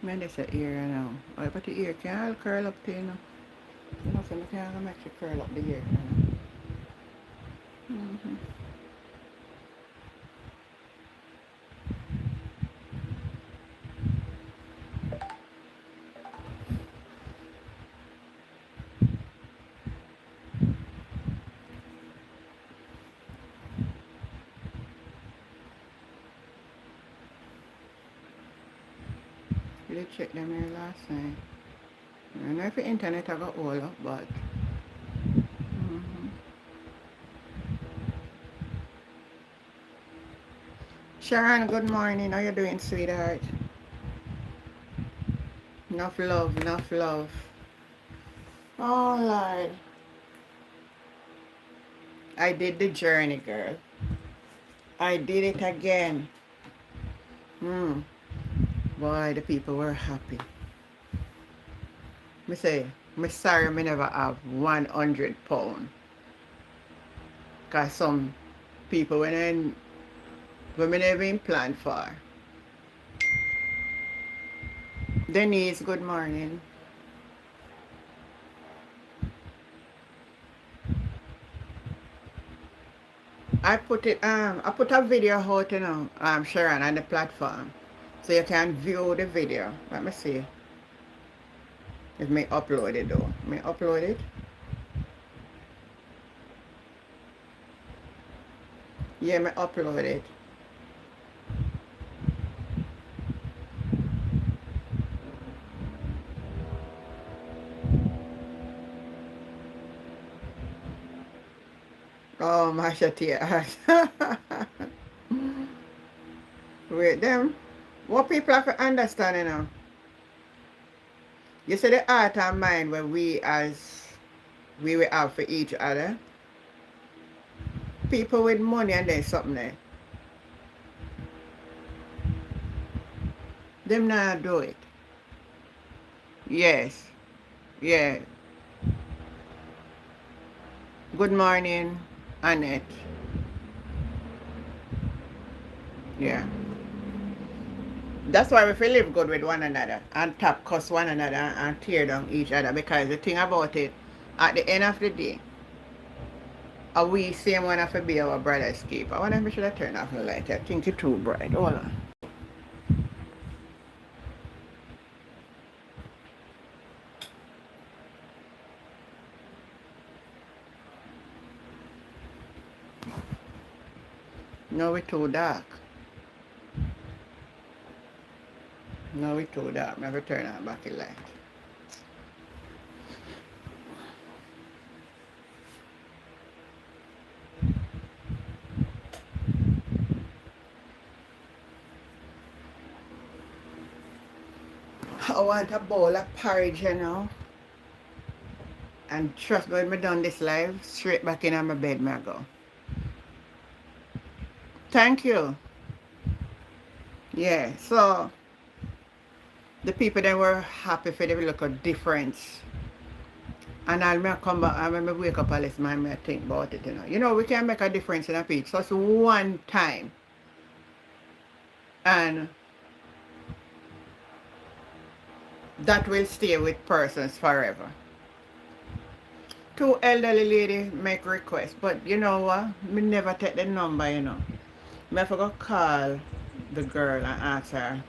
Man, they say ear, you know. Oh, but the ear can't curl up to, you know. You know, so I can't make you curl up the ear, you know. Mm-hmm. We did check them here last night. I don't know if the internet I got all up, but mm-hmm. Sharon, good morning. How you doing, sweetheart? Enough love, enough love. Oh Lord. I did the journey, girl. I did it again. Hmm. Boy, the people were happy. Me say, me sorry me never have £100. Cause some people when me never even planned for. Denise, good morning. I put a video out, you know, Sharon, on the platform. So you can view the video. Let me see. If me upload it though. Me upload it. Yeah, me upload it. Oh, Masha tears. Wait, them. What people have to understand, you know. You see the heart and mind when we will have for each other. People with money and then something there. Them not do it. Yes. Yeah. Good morning, Annette. Yeah. That's why we feel live good with one another and tap cuss one another and tear down each other, because the thing about it, at the end of the day, are we same one have to be our brother's keeper. I wonder if we should have turned off the light. I think it's too bright. Hold on. No, it's too dark. No, it's too dark. I have to turn on back the light. I want a bowl of porridge, you know. And trust me, when I done this live, straight back in my bed, I go. Thank you. Yeah, so the people that were happy for the look of difference. And I'll may come back and when I wake up, I'll listen and I think about it, you know. You know, we can make a difference in a pitch just one time. And that will stay with persons forever. Two elderly lady make requests, but you know what? Me never take the number, you know. Me forgot call the girl and ask her.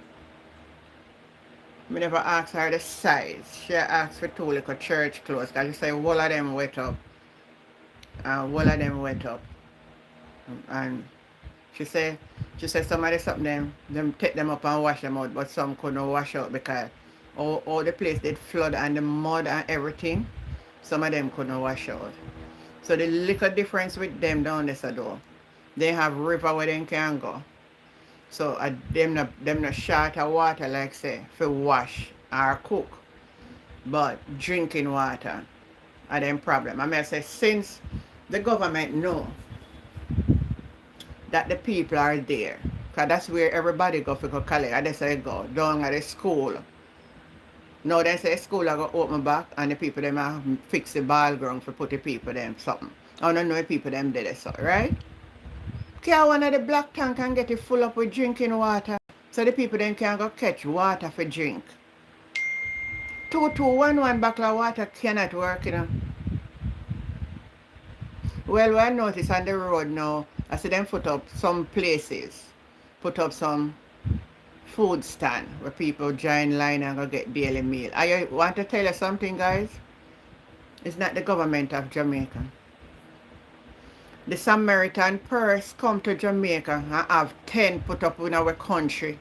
Me never ask her the size. She asked for two little church clothes because she said all of them wet up. All of them wet up. And she said somebody something them take them up and wash them out, but some couldn't wash out because all the place did flood and the mud and everything. Some of them couldn't wash out. So the little difference with them down there though, they have river where they can go. So them not short of water like say for wash or cook. But drinking water are them problem. I mean I say since the government know that the people are there, because that's where everybody go for college. And they say go down at the school. Now they say school are going to open back and the people them are fix the ball ground for put the people them something. I don't know if people them did it so, right? Can one of the black tank and get it full up with drinking water so the people then can go catch water for drink. 2211 bottle of water cannot work, you know. Well, what I notice on the road now, I see them put up some places, put up some food stand where people join line and go get daily meal. I want to tell you something, guys. It's not the government of Jamaica. The Samaritan Purse come to Jamaica and have 10 put up in our country.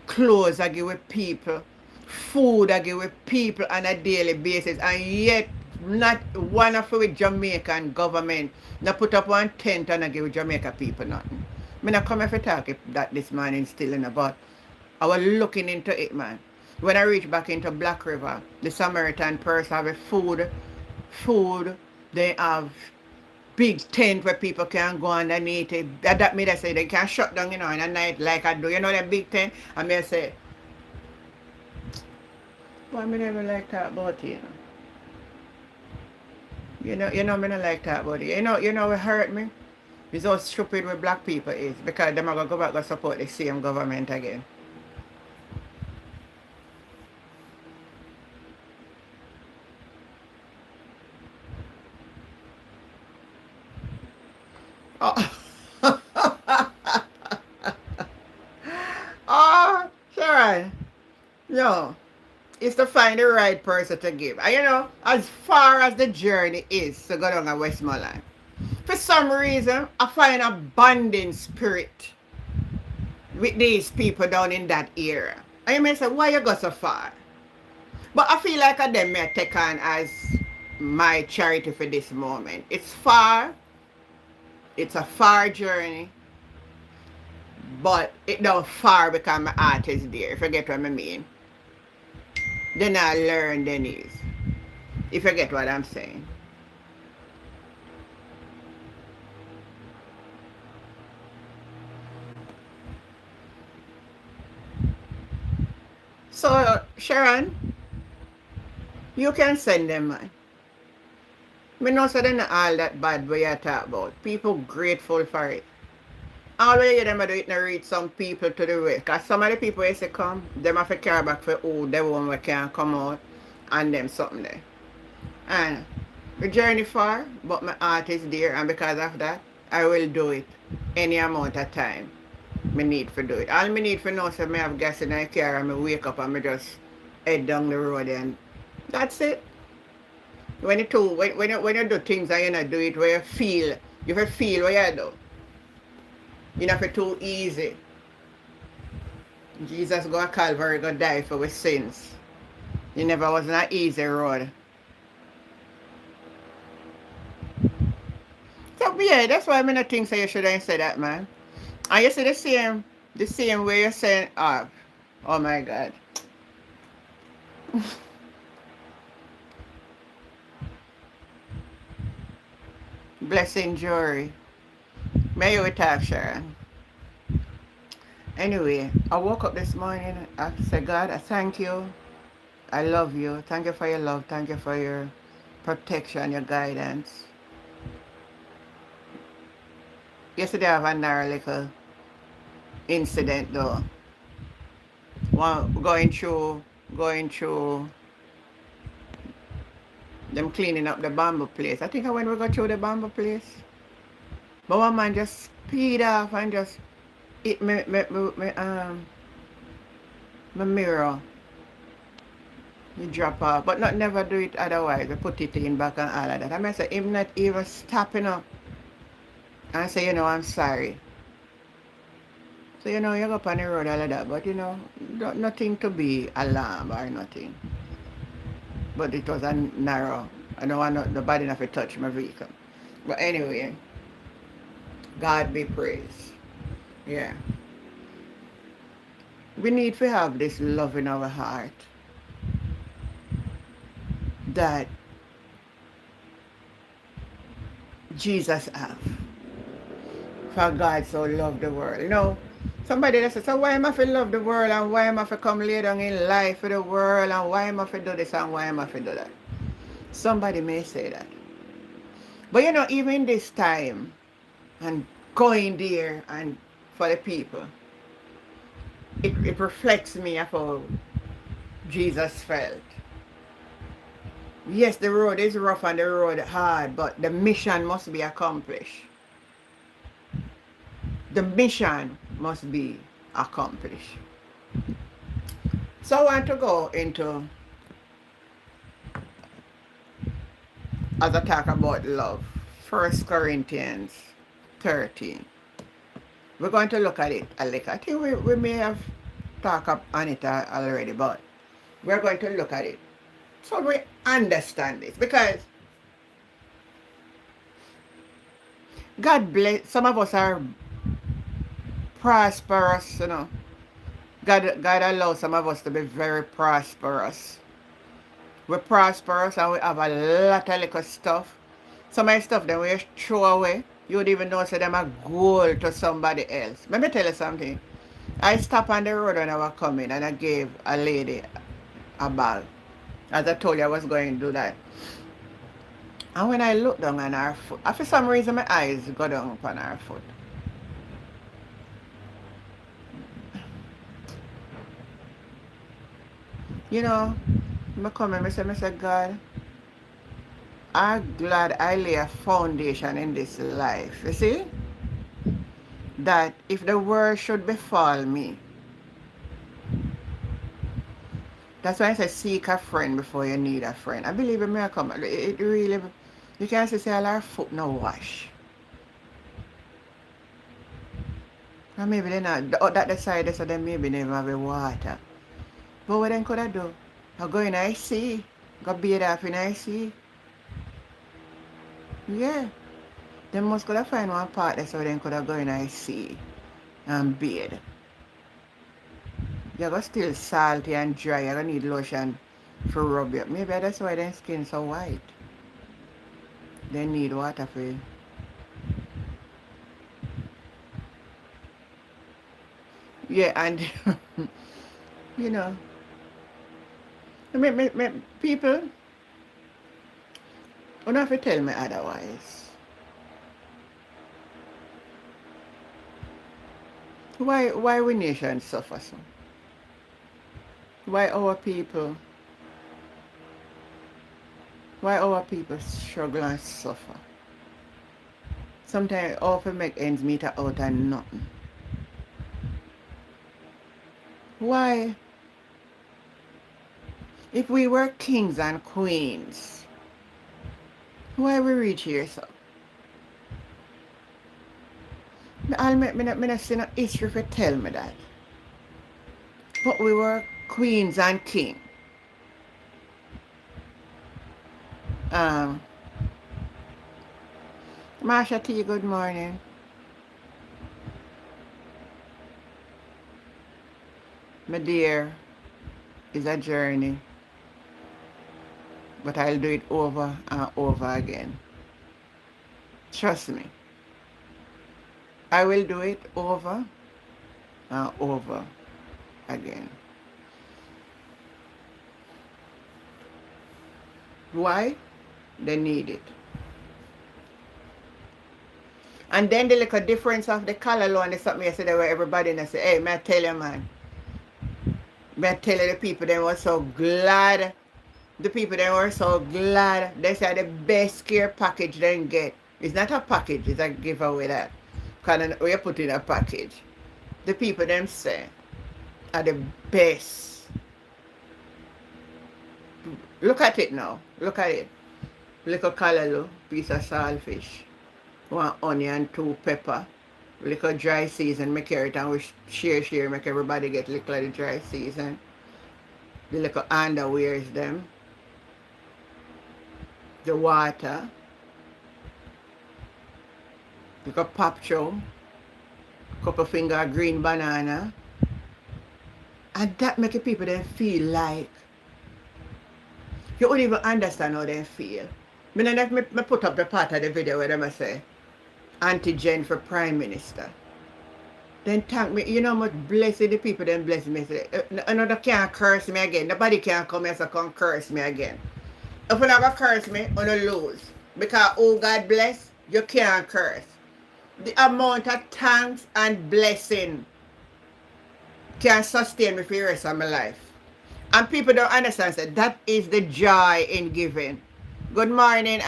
Clothes I give with people. Food I give with people on a daily basis. And yet, not one of the Jamaican government not put up one tent and I give Jamaica people nothing. I not come if I talk if that this man is still in the but I was looking into it, man. When I reach back into Black River, the Samaritan Purse have a food, they have big tent where people can go underneath it. That me they say they can shut down, you know, in a night like I do. You know that big tent? And me say, well, me never like that about it, you know. You know, me not like that about it. You know what hurt me? It's how stupid with black people is because them are gonna go back and support the same government again. Oh, oh, Sharon. No. Is to find the right person to give. And you know, as far as the journey is to go down to Westmoreland, for some reason, I find a bonding spirit with these people down in that area. And you may say, why you go so far? But I feel like I them may take on as my charity for this moment. It's far, it's a far journey, but it don't far because my heart is there, if you get what I mean. Then I learn then is. If you get what I'm saying. So, Sharon, you can send them, man. Me know so they're not all that bad what you talk about. People grateful for it. All the hear them do it now reach some people to the way. Because some of the people used to come, them have to carry back for who the one we can come out and them something there. And the journey far, but my heart is there and because of that, I will do it any amount of time. Me need to do it. All me need to know is so me have gas in my car and me wake up and me just head down the road and that's it. When you do things and you not do it where you feel what you do. You know, for too easy. Jesus go to Calvary, go die for our sins. It never was an easy road. So yeah, that's why I not think so you shouldn't say that, man. And you see the same way you're saying, oh my God. Blessing Jory. May you talk, Sharon. Anyway, I woke up this morning. I said, God, I thank you. I love you. Thank you for your love. Thank you for your protection, your guidance. Yesterday I have a narrow little incident though. Going through them cleaning up the bamboo place. I think I went we go through the bamboo place. But one man just speed off and just hit my mirror. You drop off. But not never do it otherwise. We put it in back and all of that. I mean, say him not even stopping up. And I say, you know, I'm sorry. So, you know, you go up on the road all of that. But, you know, nothing to be alarmed or nothing. But it was a narrow. I don't want nobody to touch my vehicle. But anyway, God be praised. Yeah. We need to have this love in our heart that Jesus have. For God so loved the world. You know, somebody that says, so why am I to love the world and why am I to come lay down in life for the world and why am I to do this and why am I to do that? Somebody may say that. But you know, even this time and going there and for the people, it reflects me of how Jesus felt. Yes, the road is rough and the road hard, but the mission must be accomplished. The mission must be accomplished. So I want to go into, as I talk about love, 1 Corinthians 13. We're going to look at it a little. I think we may have talked up on it already, but we're going to look at it so we understand this. Because God bless, some of us are prosperous, you know. God allows some of us to be very prosperous. We're prosperous and we have a lot of little stuff. Some of the stuff that we throw away, you would even know say them a gold to somebody else. Let me tell you something. I stopped on the road when I was coming and I gave a lady a bag. As I told you I was going to do that. And when I looked down on her foot, for some reason my eyes go down upon her foot. You know, I come and I say, God, I'm glad I lay a foundation in this life. You see? That if the world should befall me, that's why I say seek a friend before you need a friend. I believe in miracle. It really, you can't say all our foot no wash. And maybe they not, that the side so they maybe never have a water. But what then could I do? I go in I see. Go bathe off in I see. Yeah. They must could have find one part there so then could have go in I see and bathe. You're gonna still salty and dry. You're gonna need lotion for rub you. Maybe that's why their skin so white. They need water for you. Yeah, and you know, people don't have to tell me otherwise. Why we nation suffer so? Why our people struggle and suffer? Sometimes often make ends meet out of nothing. Why? If we were kings and queens, why we reach here so? I'll make me not see no history for tell me that. But we were queens and king. Marsha T, good morning. My dear, it's a journey. But I'll do it over and over again. Trust me. I will do it over and over again. Why? They need it. And then the little difference of the color alone is something yesterday where everybody say, hey, may I tell you, man. May I tell you the people they were so glad. The people they were so glad. They said the best care package they can get. It's not a package, it's a giveaway that. Because we put in a package. The people them say are the best. Look at it now. Look at it. Little callaloo, piece of saltfish. 1 onion, 2 pepper. Little dry season, make carrot and we share, make everybody get little of the dry season. The little underwears them. The water. Little pop chow. Couple finger green banana. And that make the people then feel like you wouldn't even understand how they feel. Me put up the part of the video where they say Auntie Jen for Prime Minister. Then thank me, you know how much blessed the people then bless me. Say, another can't curse me again. Nobody can come here and come curse me again. If you never curse me, you lose. Because oh God bless, you can't curse. The amount of thanks and blessing can sustain me for the rest of my life. And people don't understand that that is the joy in giving. Good morning.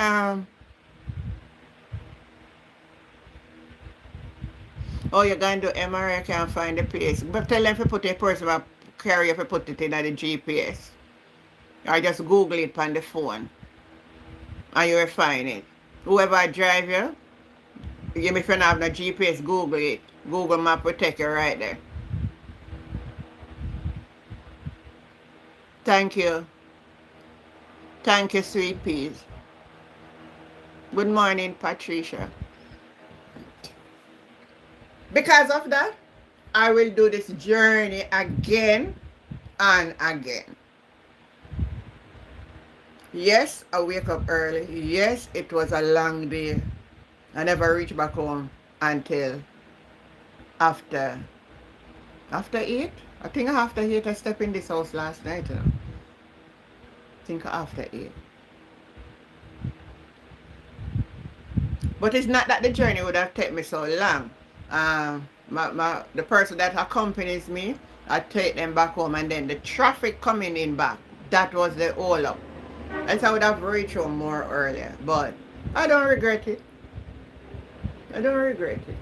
Oh, you're going to do MRI, I can't find the place. But tell them to put a person carry if you put it in the GPS. Or just Google it on the phone. And you will find it. Whoever drive you, even if you don't have no GPS, Google it. Google Map will take you right there. Thank you. Thank you, sweet peas. Good morning, Patricia. Because of that, I will do this journey again and again. Yes, I wake up early. Yes, it was a long day. I never reached back home until after 8. I think after 8 I stepped in this house last night. I think after 8. But it's not that the journey would have taken me so long. The person that accompanies me, I take them back home, and then the traffic coming in back, that was the hold up. Else I would have reached home more earlier. But I don't regret it. I don't regret it.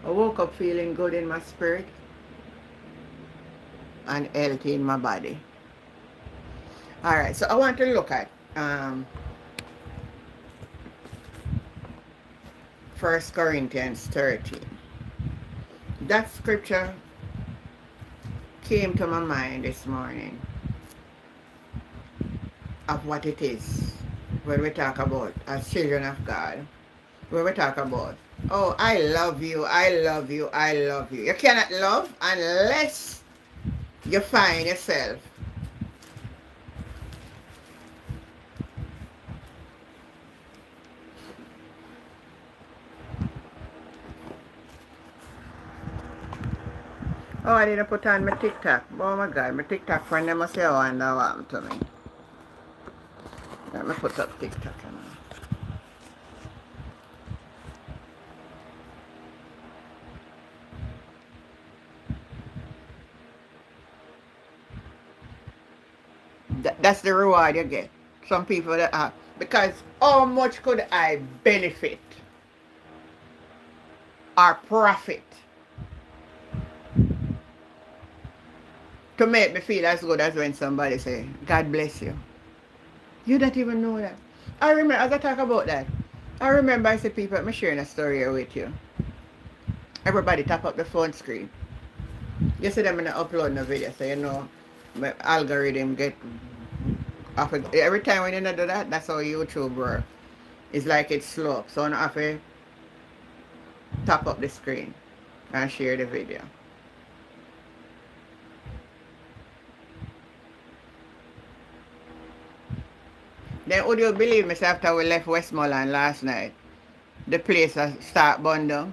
I woke up feeling good in my spirit and healthy in my body. Alright, so I want to look at 1 Corinthians 13. That scripture came to my mind this morning of what it is when we talk about as children of God. When we talk about, oh, I love you, I love you, I love you. You cannot love unless you find yourself oh, I didn't put on my TikTok. Oh my God, my TikTok friend, they must say, oh, and what happened to me. Let me put up TikTok. That's the reward you get. Some people that have. Because how much could I benefit or profit to make me feel as good as when somebody say, God bless you. You don't even know that. I remember, as I talk about that, I remember I said, people, I'm sharing a story here with you. Everybody tap up the phone screen. You see them in the upload the video, so you know my algorithm get off. Every time when you do that, that's how YouTube works. It's like it's slow. So I have to tap up the screen and share the video. Then would you believe me, after we left Westmoreland last night, the place start burn down?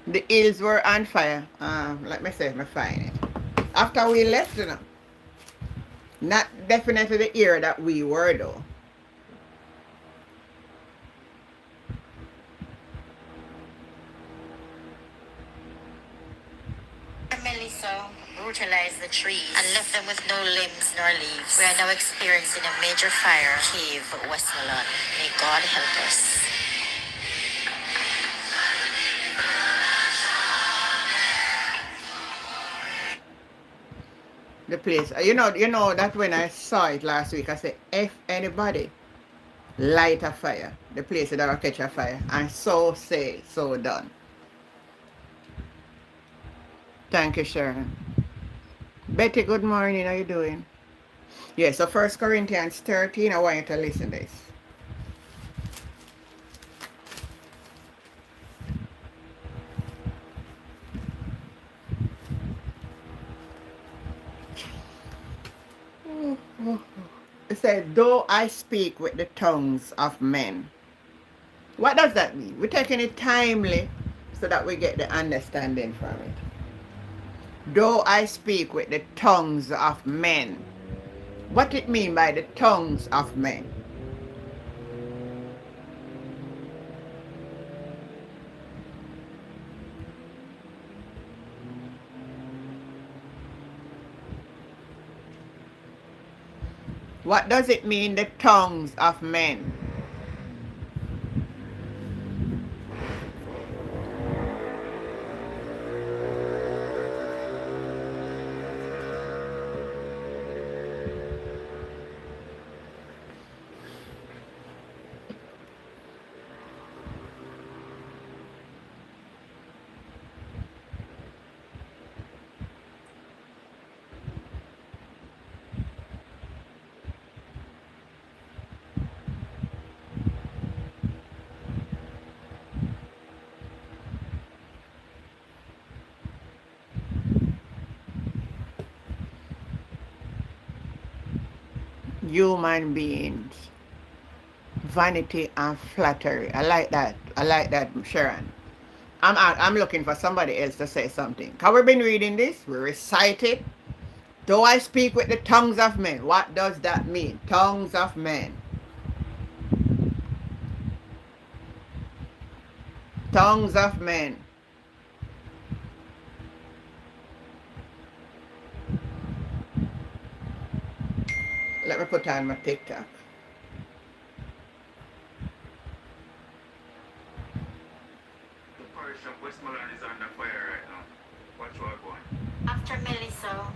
The hills were on fire. Let me see if I find it. After we left, you know, not definitely the area that we were though. Melissa brutalized the trees and left them with no limbs nor leaves. We are now experiencing a major fire in Cave, Westmoreland. May God help us. The place, you know that when I saw it last week, I said, if anybody light a fire, the place that will catch a fire, and so say, so done. Thank you, Sharon. Betty, good morning. How you doing? Yeah, so 1 Corinthians 13, I want you to listen to this. It said, though I speak with the tongues of men. What does that mean? We're taking it timely so that we get the understanding from it. Though I speak with the tongues of men. What it mean by the tongues of men? What does it mean, the tongues of men? Human beings, vanity and flattery. I like that. I like that, Sharon. I'm looking for somebody else to say something. Have we been reading this? We recite it. Though I speak with the tongues of men. What does that mean? Tongues of men. Tongues of men. Let me put on my TikTok. The parish of Westmoreland is under fire right now. Watch what going. After Melissa.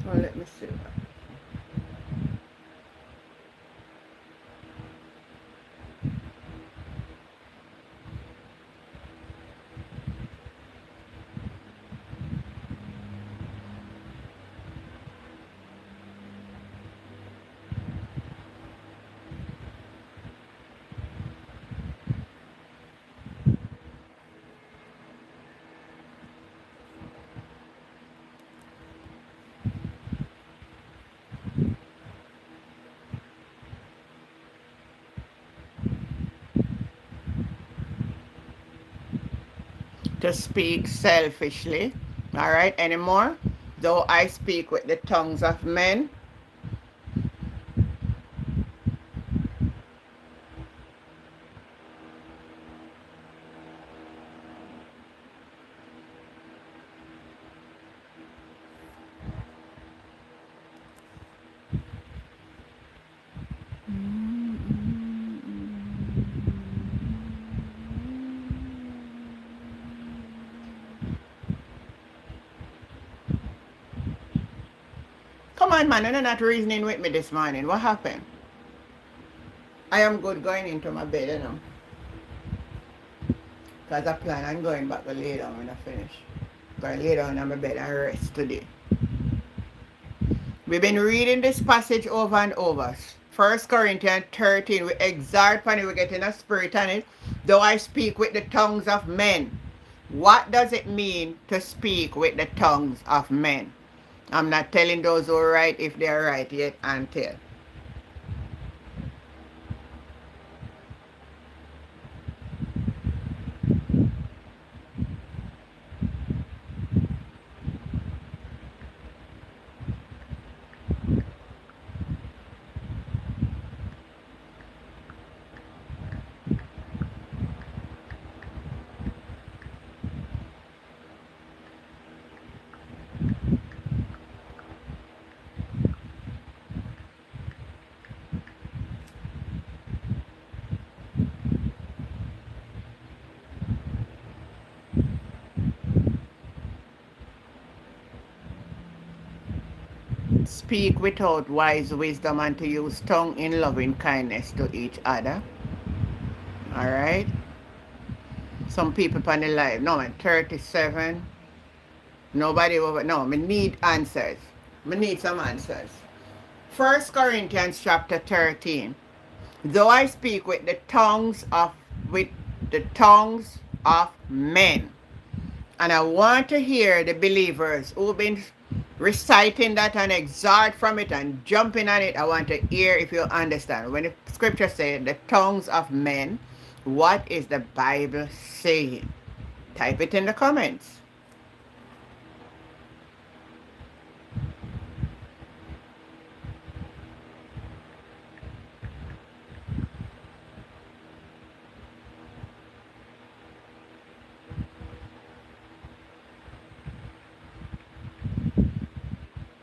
Oh, let me see. To speak selfishly. All right, anymore? Though I speak with the tongues of men. Come on, man, you're not reasoning with me this morning. What happened? I am good going into my bed, you know. Because I plan on going back to lay down when I finish. Going to lay down on my bed and rest today. We've been reading this passage over and over. 1 Corinthians 13, we exalt on it, we get in a spirit on it. Though I speak with the tongues of men. What does it mean to speak with the tongues of men? I'm not telling those who are right if they're right yet until. Speak without wise wisdom and to use tongue in loving kindness to each other. Alright? Some people on the live. No, I'm 37. Nobody over. No, me need answers. Me need some answers. 1 Corinthians chapter 13. Though I speak with the tongues of men. And I want to hear the believers who've been reciting that and exhort from it and jumping on it. I want to hear if you understand. When the scripture says the tongues of men, what is the Bible saying? Type it in the comments.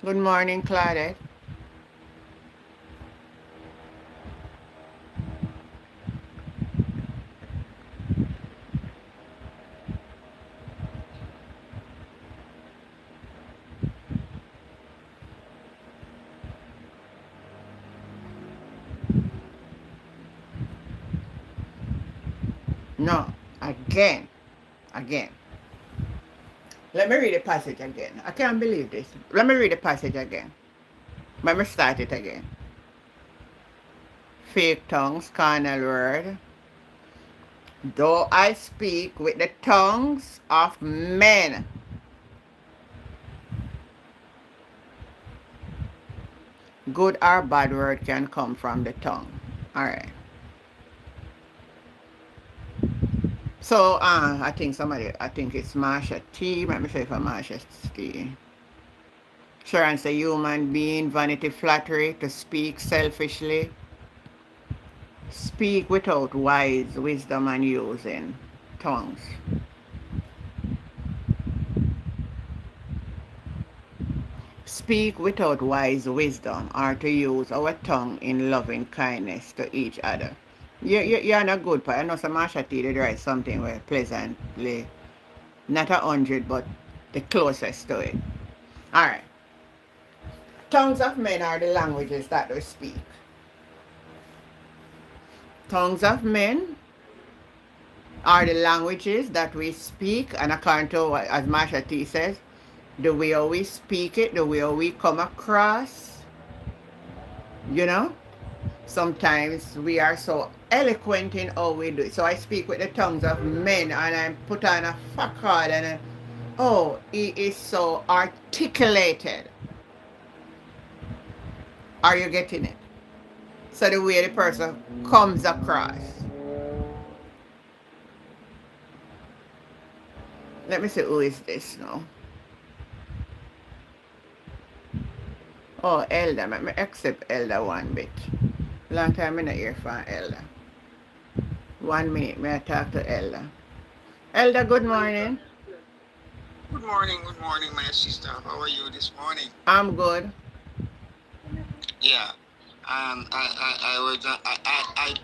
Good morning, Claudette. No, again, again. Let me read the passage again. I can't believe this. Let me read the passage again. Let me start it again. Fake tongues, carnal word. Though I speak with the tongues of men, good or bad word can come from the tongue. All right. So I think it's Marsha T. Let me say for Marsha T. Sharon say human being, vanity, flattery, to speak selfishly, speak without wise wisdom and using tongues. Speak without wise wisdom, or to use our tongue in loving kindness to each other. You're not good, but I know some Marsha T did write something where pleasantly, not 100, but the closest to it. All right. Tongues of men are the languages that we speak. Tongues of men are the languages that we speak, and according to what, as Marsha T says, the way we speak it, the way we come across, you know, sometimes we are so eloquent in how we do it. So I speak with the tongues of men, and I put on a facade, and oh, he is so articulated. Are you getting it? So the way the person comes across. Let me see who is this now. Oh, Elder. Let me accept Elder one bit. Long time I not hear from Elder. 1 minute, may I talk to Elder. Elder, good morning. Good morning, my sister. How are you this morning? I'm good. Yeah. I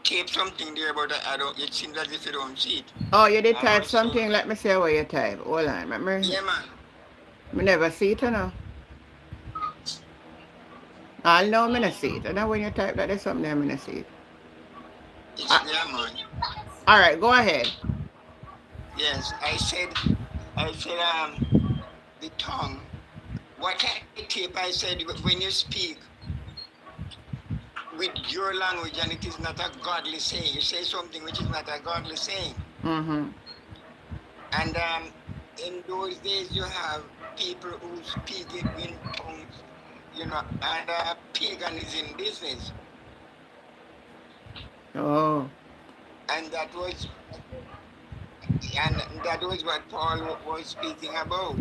taped something there, but I don't. It seems as if you don't see it. Oh, you did I type also, something? Let me see what you type. Hold on. yeah, man. Me never see it, you know. I'll know me not see it. And then when you type that, there's something I'm not see it. It's Uh, there, man. all right, go ahead. Yes, the tongue. What I tape, I said, when you speak with your language and it is not a godly saying, you say something which is not a godly saying. Mm-hmm. And in those days, you have people who speak it in tongues, you know, and pagan is in business. Oh. And that was what Paul was speaking about.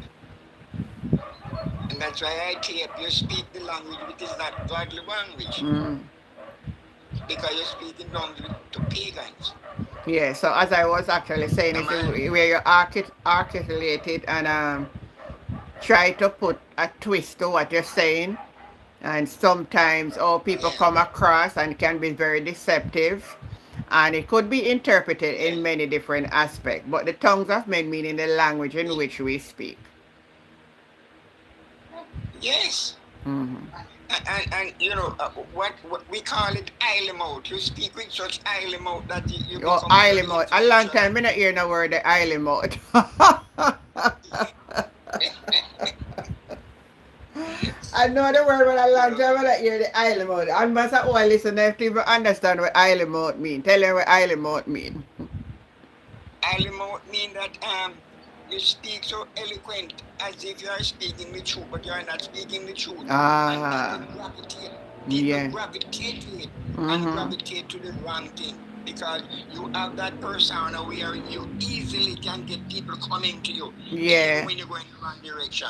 And that's why I tape you speak the language which is not godly language. Mm. Because you speak in tongues to pagans. Yeah, so as I was actually saying, it's where you articulate it and try to put a twist to what you're saying. And sometimes people come across and can be very deceptive. And it could be interpreted in many different aspects. But the tongues of men meaning the language in which we speak. Yes. Mm-hmm. And you know, what we call it oily mouth. You speak with such oily mouth that you Oh, become oily very mouth. A long influential. time I not hear the word the oily mouth. I know the word, but a long time I not hear the oily mouth. I must have all listeners to even understand what oily mouth mean. Tell them what oily mouth mean. Oily mouth mean that you speak so eloquent as if you are speaking the truth, but you are not speaking the truth. Ah. And Yeah. people gravitate to it and Mm-hmm. gravitate to the wrong thing. Because you have that persona where you easily can get people coming to you, Yeah. even when you're going in the wrong direction.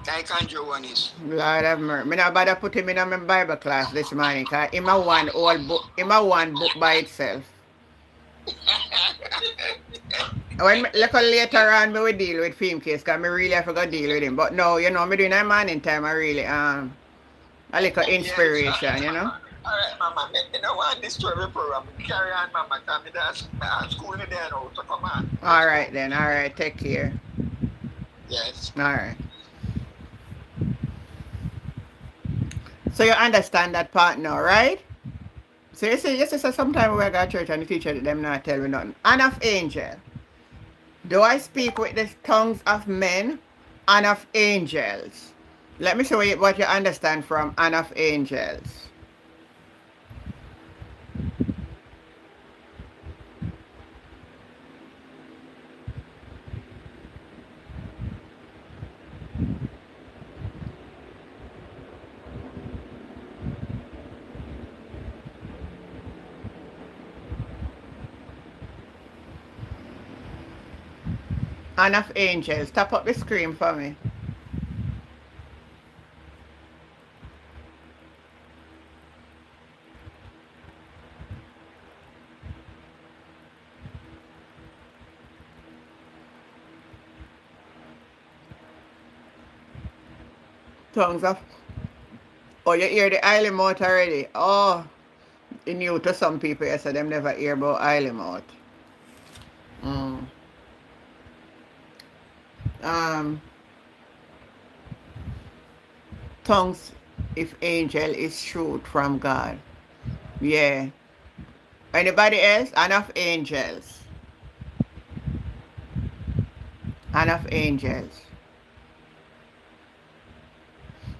I can't do one is. Lord have mercy. Me not bother put him in my Bible class this morning because him a one whole book. Him a one book by itself. When look later on, me will deal with film case, cause me really have to go deal with him. But no, you know, me doing a man in time. I really a little Yes. inspiration, you know. All right, Mama. Me don't want this story program. Carry on, Mama. Cause me that's school me there now. So come on. All Let's go. right then. All right. Take care. Yes. All right. So you understand that part now, right? So you see, so sometimes we go to church and the teacher them not tell me nothing. And of angel. Do I speak with the tongues of men and of angels? Let me show you what you understand from and of angels. And of angels. Tap up the screen for me. Tongues of. Oh, you hear the Isle mouth already? Oh, it new to some people. Yes, so them never hear about Isle mouth. Tongues, if angel is truth from God. Yeah. Anybody else? And of angels. And of angels.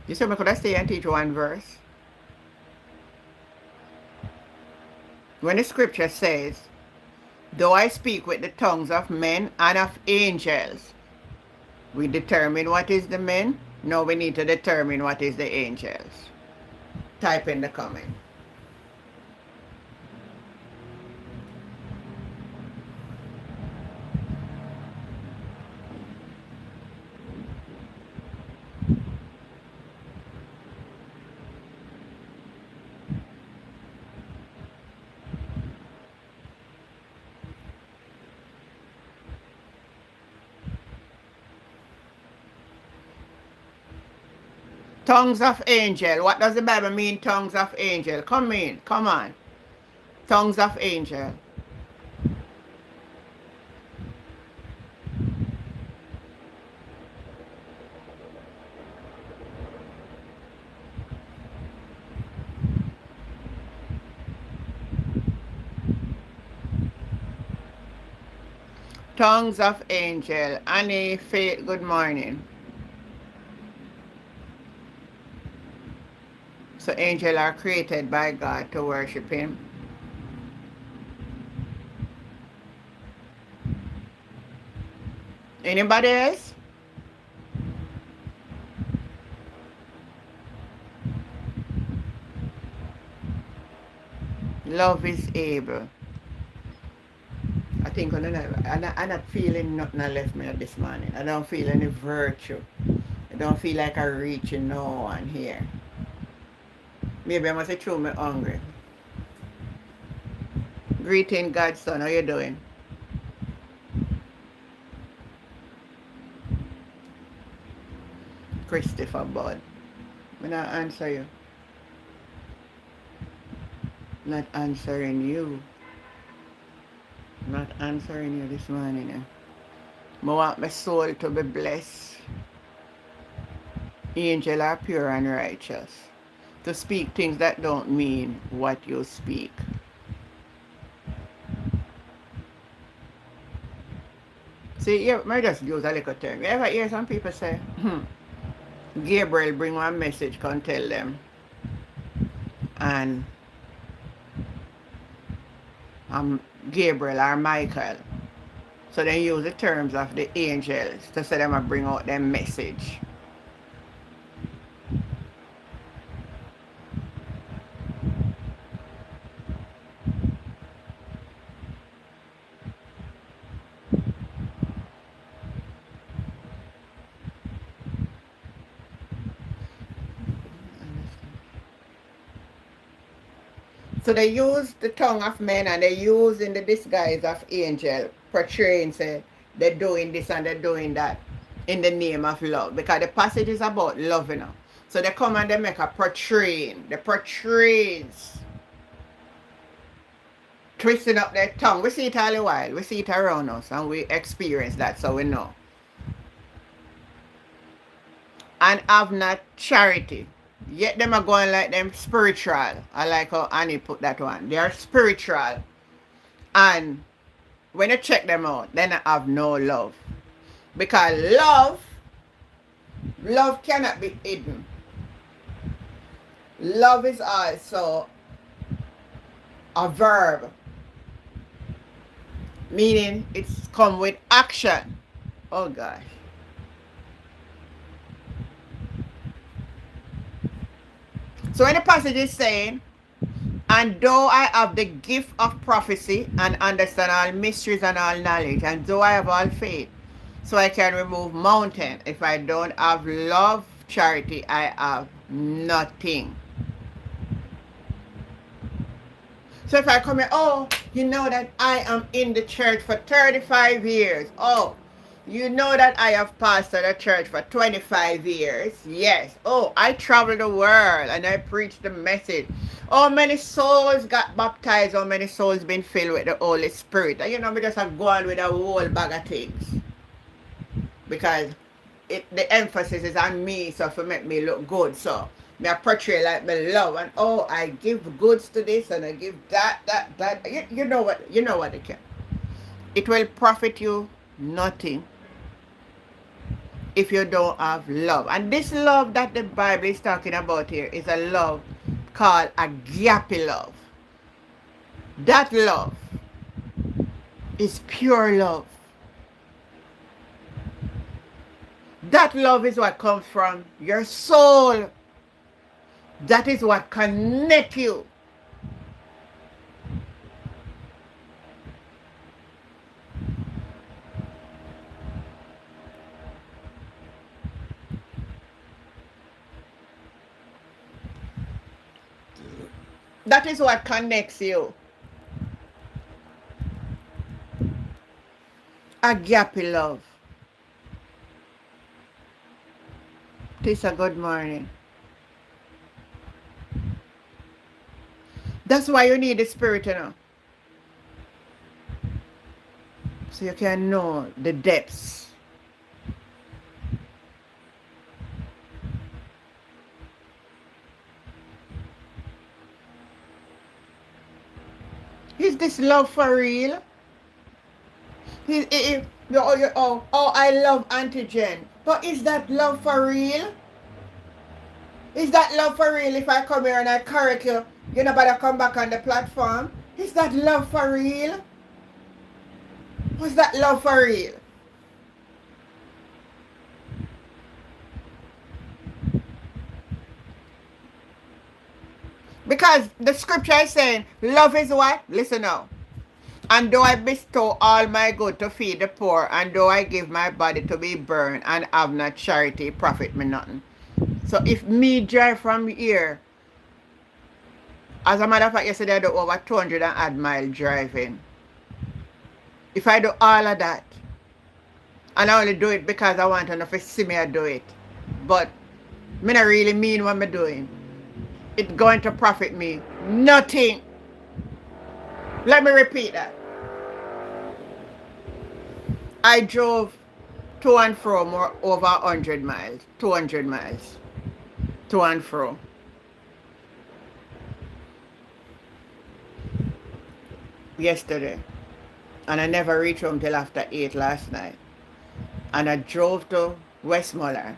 You said, could I stay and teach one verse? When the scripture says, though I speak with the tongues of men and of angels, we determine what is the men. Now we need to determine what is the angels. Type in the comment. Tongues of angel. What does the Bible mean, tongues of angel? Come in. Come on. Tongues of angel. Tongues of angel. Annie, Faith, good morning. So angels are created by God to worship him. Anybody else? Love is able. I think I'm not feeling nothing that left me this morning. I don't feel any virtue. I don't feel like I'm reaching no one here. Maybe I must say true, me hungry. Greeting, Godson. How you doing? Christopher Bud. I'm not answer you. Not answering you. Not answering you this morning. I want my soul to be blessed. Angels are pure and righteous. To speak things that don't mean what you speak. See, you might just use a little term. You ever hear some people say, Gabriel bring one message, come tell them. And Gabriel or Michael. So they use the terms of the angels to say them bring out their message. So they use the tongue of men and they use in the disguise of angel, portraying say they're doing this and they're doing that in the name of love. Because the passage is about love, you know. So they come and they make a portraying. They portrays twisting up their tongue. We see it all the while. We see it around us and we experience that, so we know. And have not charity. Yet them are going like them spiritual. I like how Annie put that one. They are spiritual. And when you check them out, then they have no love. Because love cannot be hidden. Love is also a verb. Meaning it's come with action. Oh gosh. So when the passage is saying, and though I have the gift of prophecy and understand all mysteries and all knowledge, and though I have all faith, so I can remove mountain, if I don't have love, charity, I have nothing. So if I come here, oh, you know that I am in the church for 35 years. Oh, you know that I have pastored a church for 25 years. Yes. Oh, I travel the world and I preach the message. How many souls got baptized? How many souls been filled with the Holy Spirit? And you know, we just have gone with a whole bag of things. Because the emphasis is on me, so for make me look good. So me I portray like me love, and oh, I give goods to this and I give that. You know what it can. It will profit you nothing if you don't have love. And this love that the Bible is talking about here is a love called agape love. That love is pure love. That love is what comes from your soul. That is what connects you. That is what connects you. Agape love. Tisa, good morning. That's why you need the Spirit, you know. So you can know the depths. Is this love for real? I love Antigen. But is that love for real? Is that love for real if I come here and I correct you? You know, better come back on the platform? Is that love for real? Was that love for real? Because the scripture is saying, love is what? Listen now. And though I bestow all my good to feed the poor, and though I give my body to be burned, and have not charity, profit me nothing. So if me drive from here, as a matter of fact, yesterday I do over 200 and odd mile driving. If I do all of that, and I only do it because I want enough to see me I do it, but me not really mean what I'm doing, it's going to profit me nothing. Let me repeat that. I drove to and fro more over 100 miles, 200 miles, to and fro. Yesterday. And I never reached home till after 8 last night. And I drove to Westmoreland.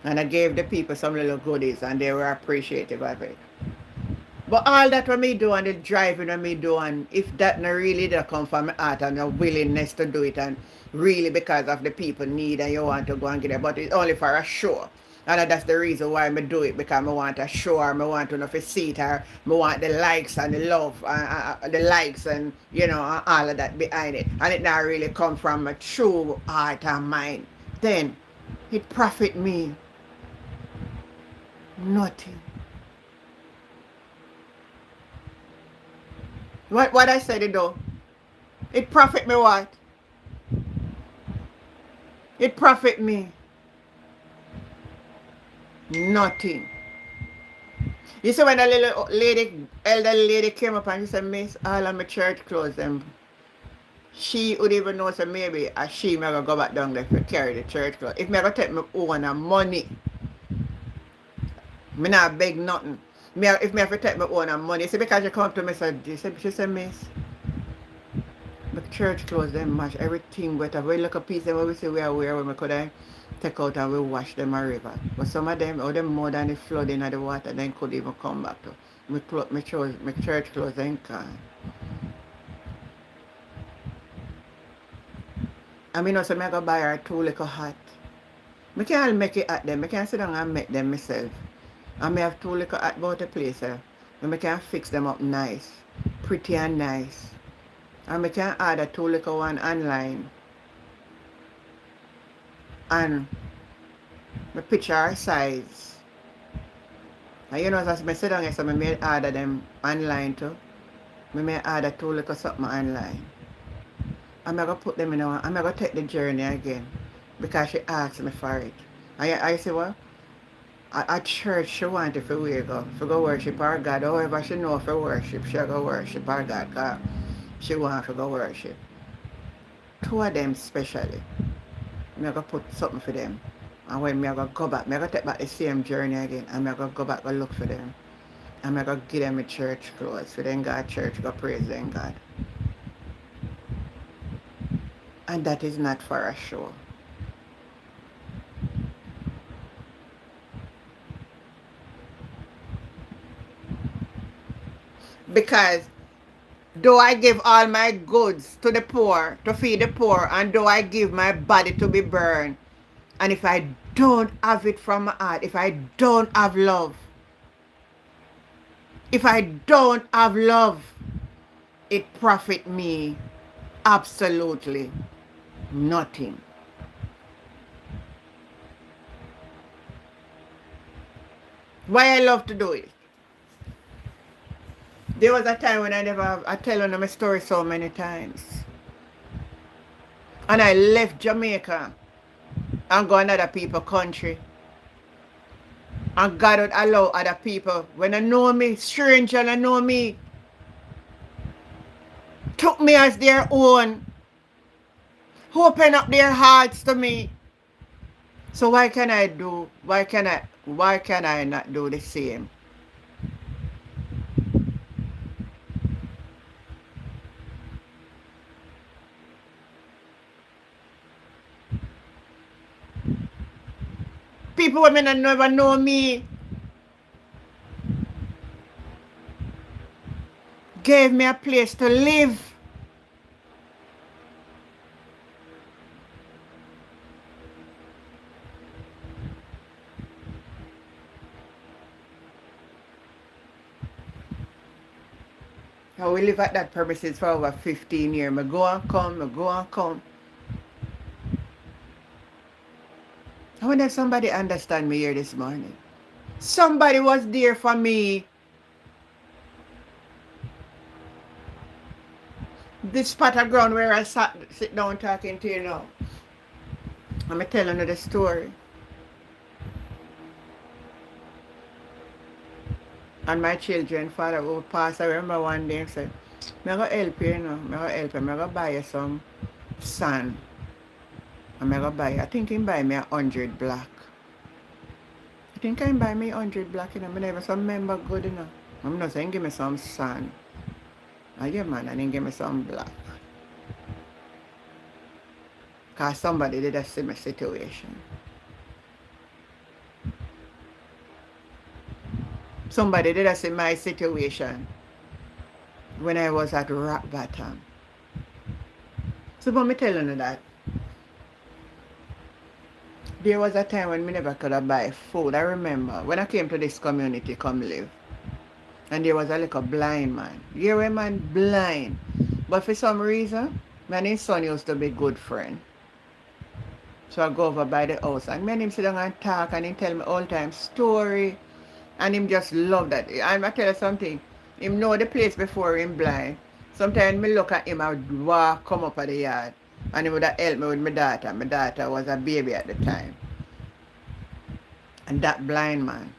And I gave the people some little goodies and they were appreciative of it. But all that what me do and the driving what me do, and if that not really that come from my heart and your willingness to do it, and really because of the people need and you want to go and get it, but it's only for a show. And that's the reason why I do it, because I want a show, or I want to know if see it, or I want the likes and the love, the likes and, you know, and all of that behind it. And it not really come from a true heart and mind. Then it profit me nothing. What I said it though? It profit me what? It profit me nothing. You see when the little lady, elderly lady came up and she said, Miss, all of my church clothes, them she would even know, so maybe she may go back down there to carry the church clothes. If me go take my own money, me not beg nothing. If me have to take my own money, see, because you come to me, she said, Miss, my church clothes, them match everything, but a very little piece of what we say we are wear when we could take out and we wash them a river. But some of them, all them more than the flooding of the water, then could even come back to my church clothes ain't gone. I mean, also, I go buy her 2 little hat. I can't make it at them. I can't sit down and make them myself. And I have 2 little hat about the place. And I can fix them up nice. Pretty and nice. And I can order 2 little one online. And I picture her size. And you know, as I sit down here, so I may order them online too. I may order 2 little something online. I'm going to put them in I'm going to take the journey again. Because she asked me for it. And I say, well, at church she wanted to go worship her God. However she know for worship, she go worship her God. Because she want to go worship. 2 of them especially. I'm going to put something for them. And when I'm going to go back, I'm going to take back the same journey again. And I'm going to go back and look for them. And I'm going to give them a church clothes. For them God church, go praise them God. And that is not for a show. Because do I give all my goods to the poor, to feed the poor, and do I give my body to be burned? And if I don't have it from my heart, if I don't have love, if I don't have love, it profit me absolutely nothing. Why I love to do it? There was a time when I tell you my story so many times. And I left Jamaica and go another people's country. And God would allow other people, when they know me, stranger and know me, took me as their own, open up their hearts to me. So why can I not do the same? People women that never know me gave me a place to live. And we live at that premises for over 15 years. I go and come. I wonder if somebody understand me here this morning. Somebody was there for me. This spot of ground where I sit down talking to you now. I'm telling you the story. And my children, father will pass. I remember one day and said, I'm going to help you, I'm going to help you. I'm going to buy you some sand. I'm going to buy you. I think he buy me 100 black. I think I buy me 100 black, I never some member good, I'm not saying give me some sand. Yeah, man, and then give me some black. Because somebody did a similar situation. Somebody did a similar situation when I was at rock bottom. So, but me telling you that there was a time when me never could have buy food. I remember when I came to this community, come live. And there was a little blind man. Yeah, a man blind. But for some reason, me and his son used to be good friends. So I go over by the house and me and him sit down and talk and he tell me all time story. And him just love that. And I tell you something, him know the place before him blind. Sometimes me look at him and walk come up at the yard. And he would have helped me with my daughter. My daughter was a baby at the time. And that blind man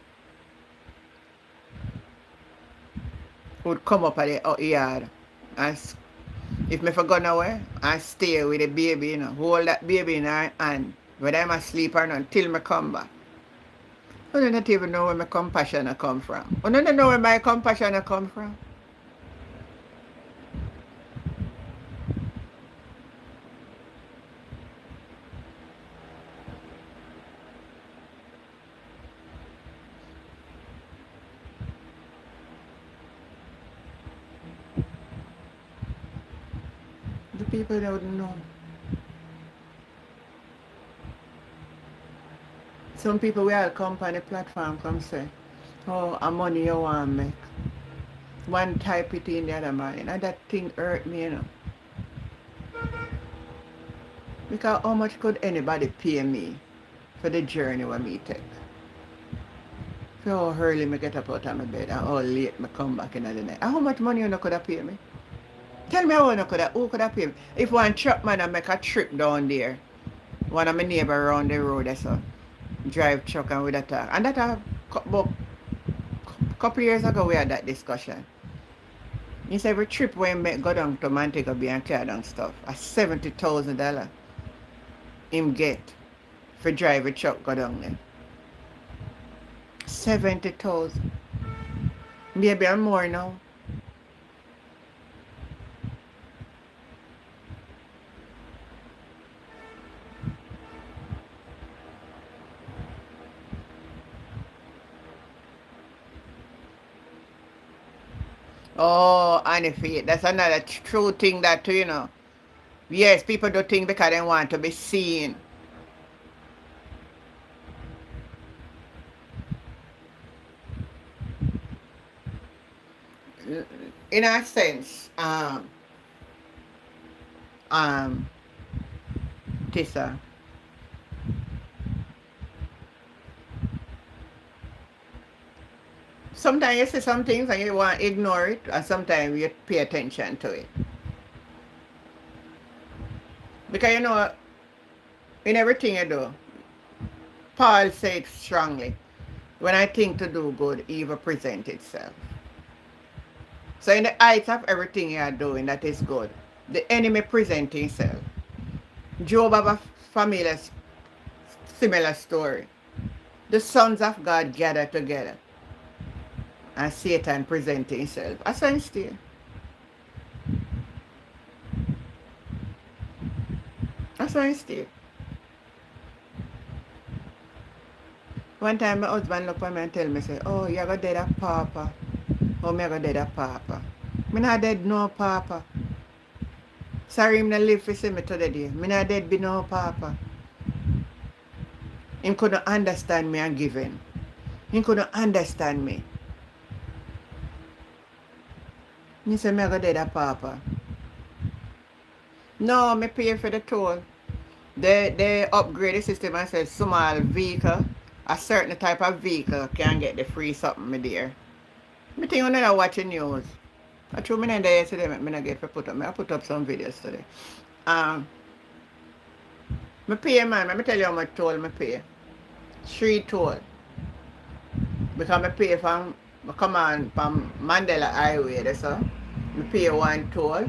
would come up at the yard and if me for gone away, I stay with the baby, you know, hold that baby in her hand, whether I'm asleep or not, until me come back. I don't even know where my compassion come from. I don't know where my compassion come from. The people don't know. Some people will come on the platform come say, oh, how money you want to make. One type it in the other man. And that thing hurt me, you know. Because how much could anybody pay me for the journey what me take? So how early me get up out of my bed and how late me come back in the night. And how much money you could have paid me? Tell me who could have paid me? If one truck man make a trip down there, one of my neighbor around the road there, so drive truck and with a talk. And that a couple years ago we had that discussion. He said every trip when he go down to Montego Bay and carry down stuff, a $70,000 him get for drive a truck go down there. 70,000. Maybe I'm more now. Oh, and if that's another true thing that, you know. Yes, people do things because they want to be seen. In a sense, Tissa, sometimes you see some things and you want to ignore it, and sometimes you pay attention to it. Because you know, in everything you do, Paul said strongly, when I think to do good, evil present itself. So in the height of everything you are doing that is good, the enemy present himself. Job have a familiar, similar story. The sons of God gather together and Satan present himself. I saw him still. I saw him still. One time my husband look at me and tell me, say, oh, you're going to dead a papa. Oh, me go dead a papa. Me not dead no papa. Sorry, him not live for see me today. Me not dead be no papa. Him couldn't understand me and give in. Him couldn't understand me. He said, me go dead a papa. No, me pay for the toll. They upgrade the system and said small vehicle, a certain type of vehicle can get the free something me there. I think I'm not watching news. I told me there yesterday, I not get to put up. I put up some videos today. I pay, man. Let me tell you how much toll I pay. 3 toll. Because I pay from, I come on from Mandela Highway, that's all. I pay 1 toll. I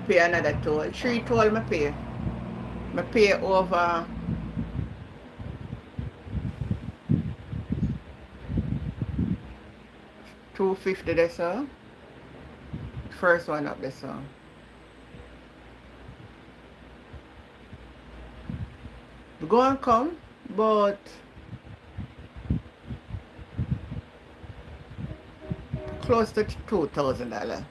pay another toll. 3 toll I pay. I pay over $250 that's all. First one up that's all. Go and come, but close to $2,000,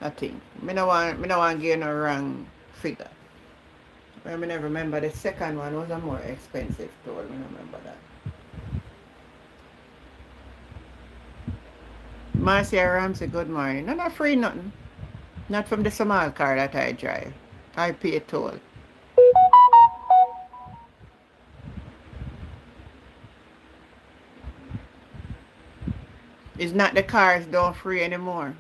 I think. Me no want to give no wrong figure. I never remember the second one was a more expensive toll. I remember that. Marcia Ramsey, good morning. No, not free nothing. Not from the small car that I drive. I pay toll. It's not the cars don't free anymore.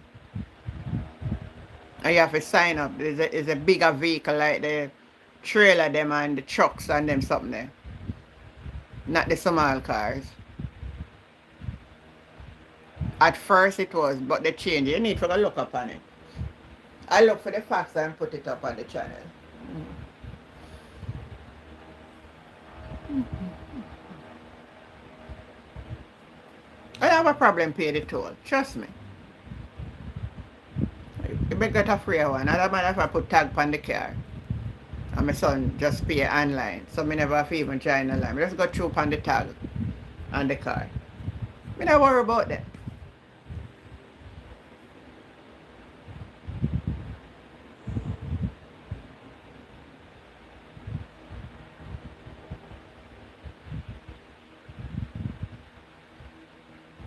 And you have to sign up. It's a bigger vehicle like the trailer them and the trucks and them something there. Not the small cars. At first it was, but they changed. You need to go look up on it. I look for the facts and put it up on the channel. I have a problem paying the toll. Trust me. You better get a free one. I don't mind if I put tag on the car. And my son just pay online. So me never have to even join the line. I just go through on the tag on the car. Me not worry about that.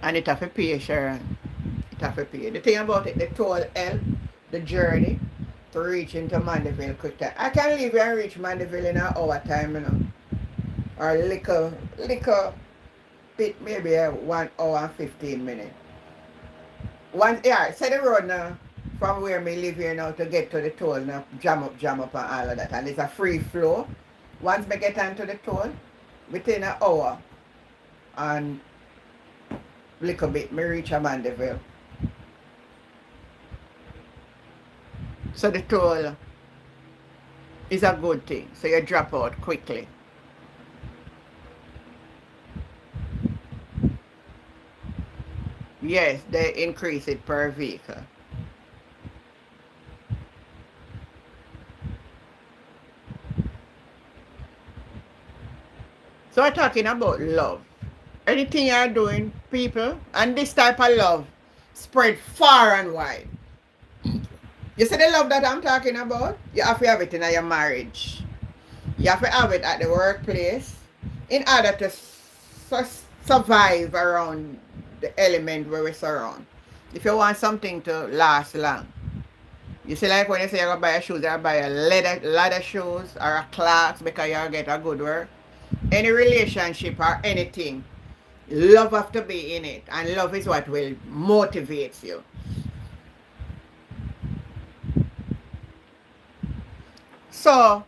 And it have to pay, Sharon. It have to pay. The thing about it, the toll help the journey to reach into Mandeville quicker. I can leave and reach Mandeville in an hour time, you know. Or little bit, maybe 1 hour and 15 minutes. Say the road now, from where me live here now to get to the toll now, jam up and all of that. And it's a free flow. Once me get onto the toll, within an hour and little bit, me reach a Mandeville. So the toll is a good thing. So you drop out quickly. Yes, they increase it per vehicle. So we're talking about love. Anything you're doing, people, and this type of love spread far and wide. You see the love that I'm talking about? You have to have it in your marriage. You have to have it at the workplace in order to survive around the element where we surround. If you want something to last long. You see, like when you say you're going to buy a shoes, you're going to buy a leather shoes or a Clarks because you'll get a good work. Any relationship or anything, love have to be in it. And love is what will motivate you. So,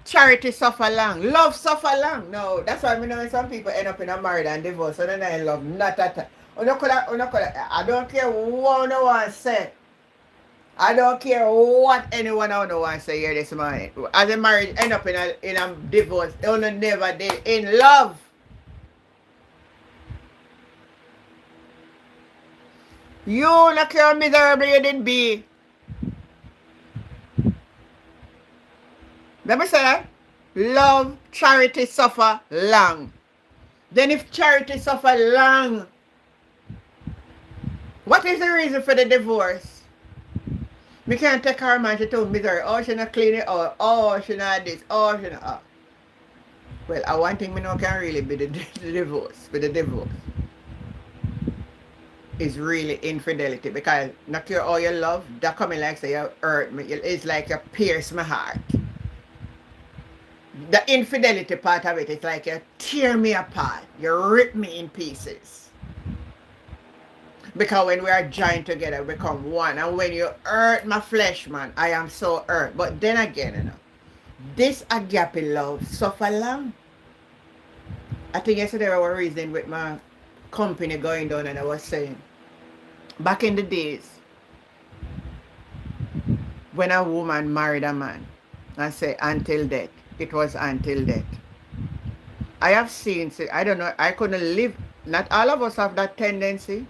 charity suffer long. Love suffer long. No, that's why we know some people end up in a marriage and divorce. So then I love not at all. I don't care what no one say. I don't care what anyone wants to say here this morning. As a marriage end up in a divorce, they only never did in love. You not care how miserable you did be. Let me say that. Love, charity suffer long. Then if charity suffer long, what is the reason for the divorce? We can't take her man, she told misery. Oh, she not clean it out. Oh, she not this. Oh, she not. Well, I one thing we know can really be the divorce. But the divorce is really infidelity because not care all your love, that coming like say you hurt me. It's like you pierce my heart. The infidelity part of it is like you tear me apart. You rip me in pieces. Because when we are joined together, we become one. And when you hurt my flesh, man, I am so hurt. But then again, you know, this agape love suffer long. I think yesterday I was reasoning with my company going down and I was saying, back in the days, when a woman married a man, and say until death, it was until death. I have seen, I don't know, I couldn't live, not all of us have that tendency.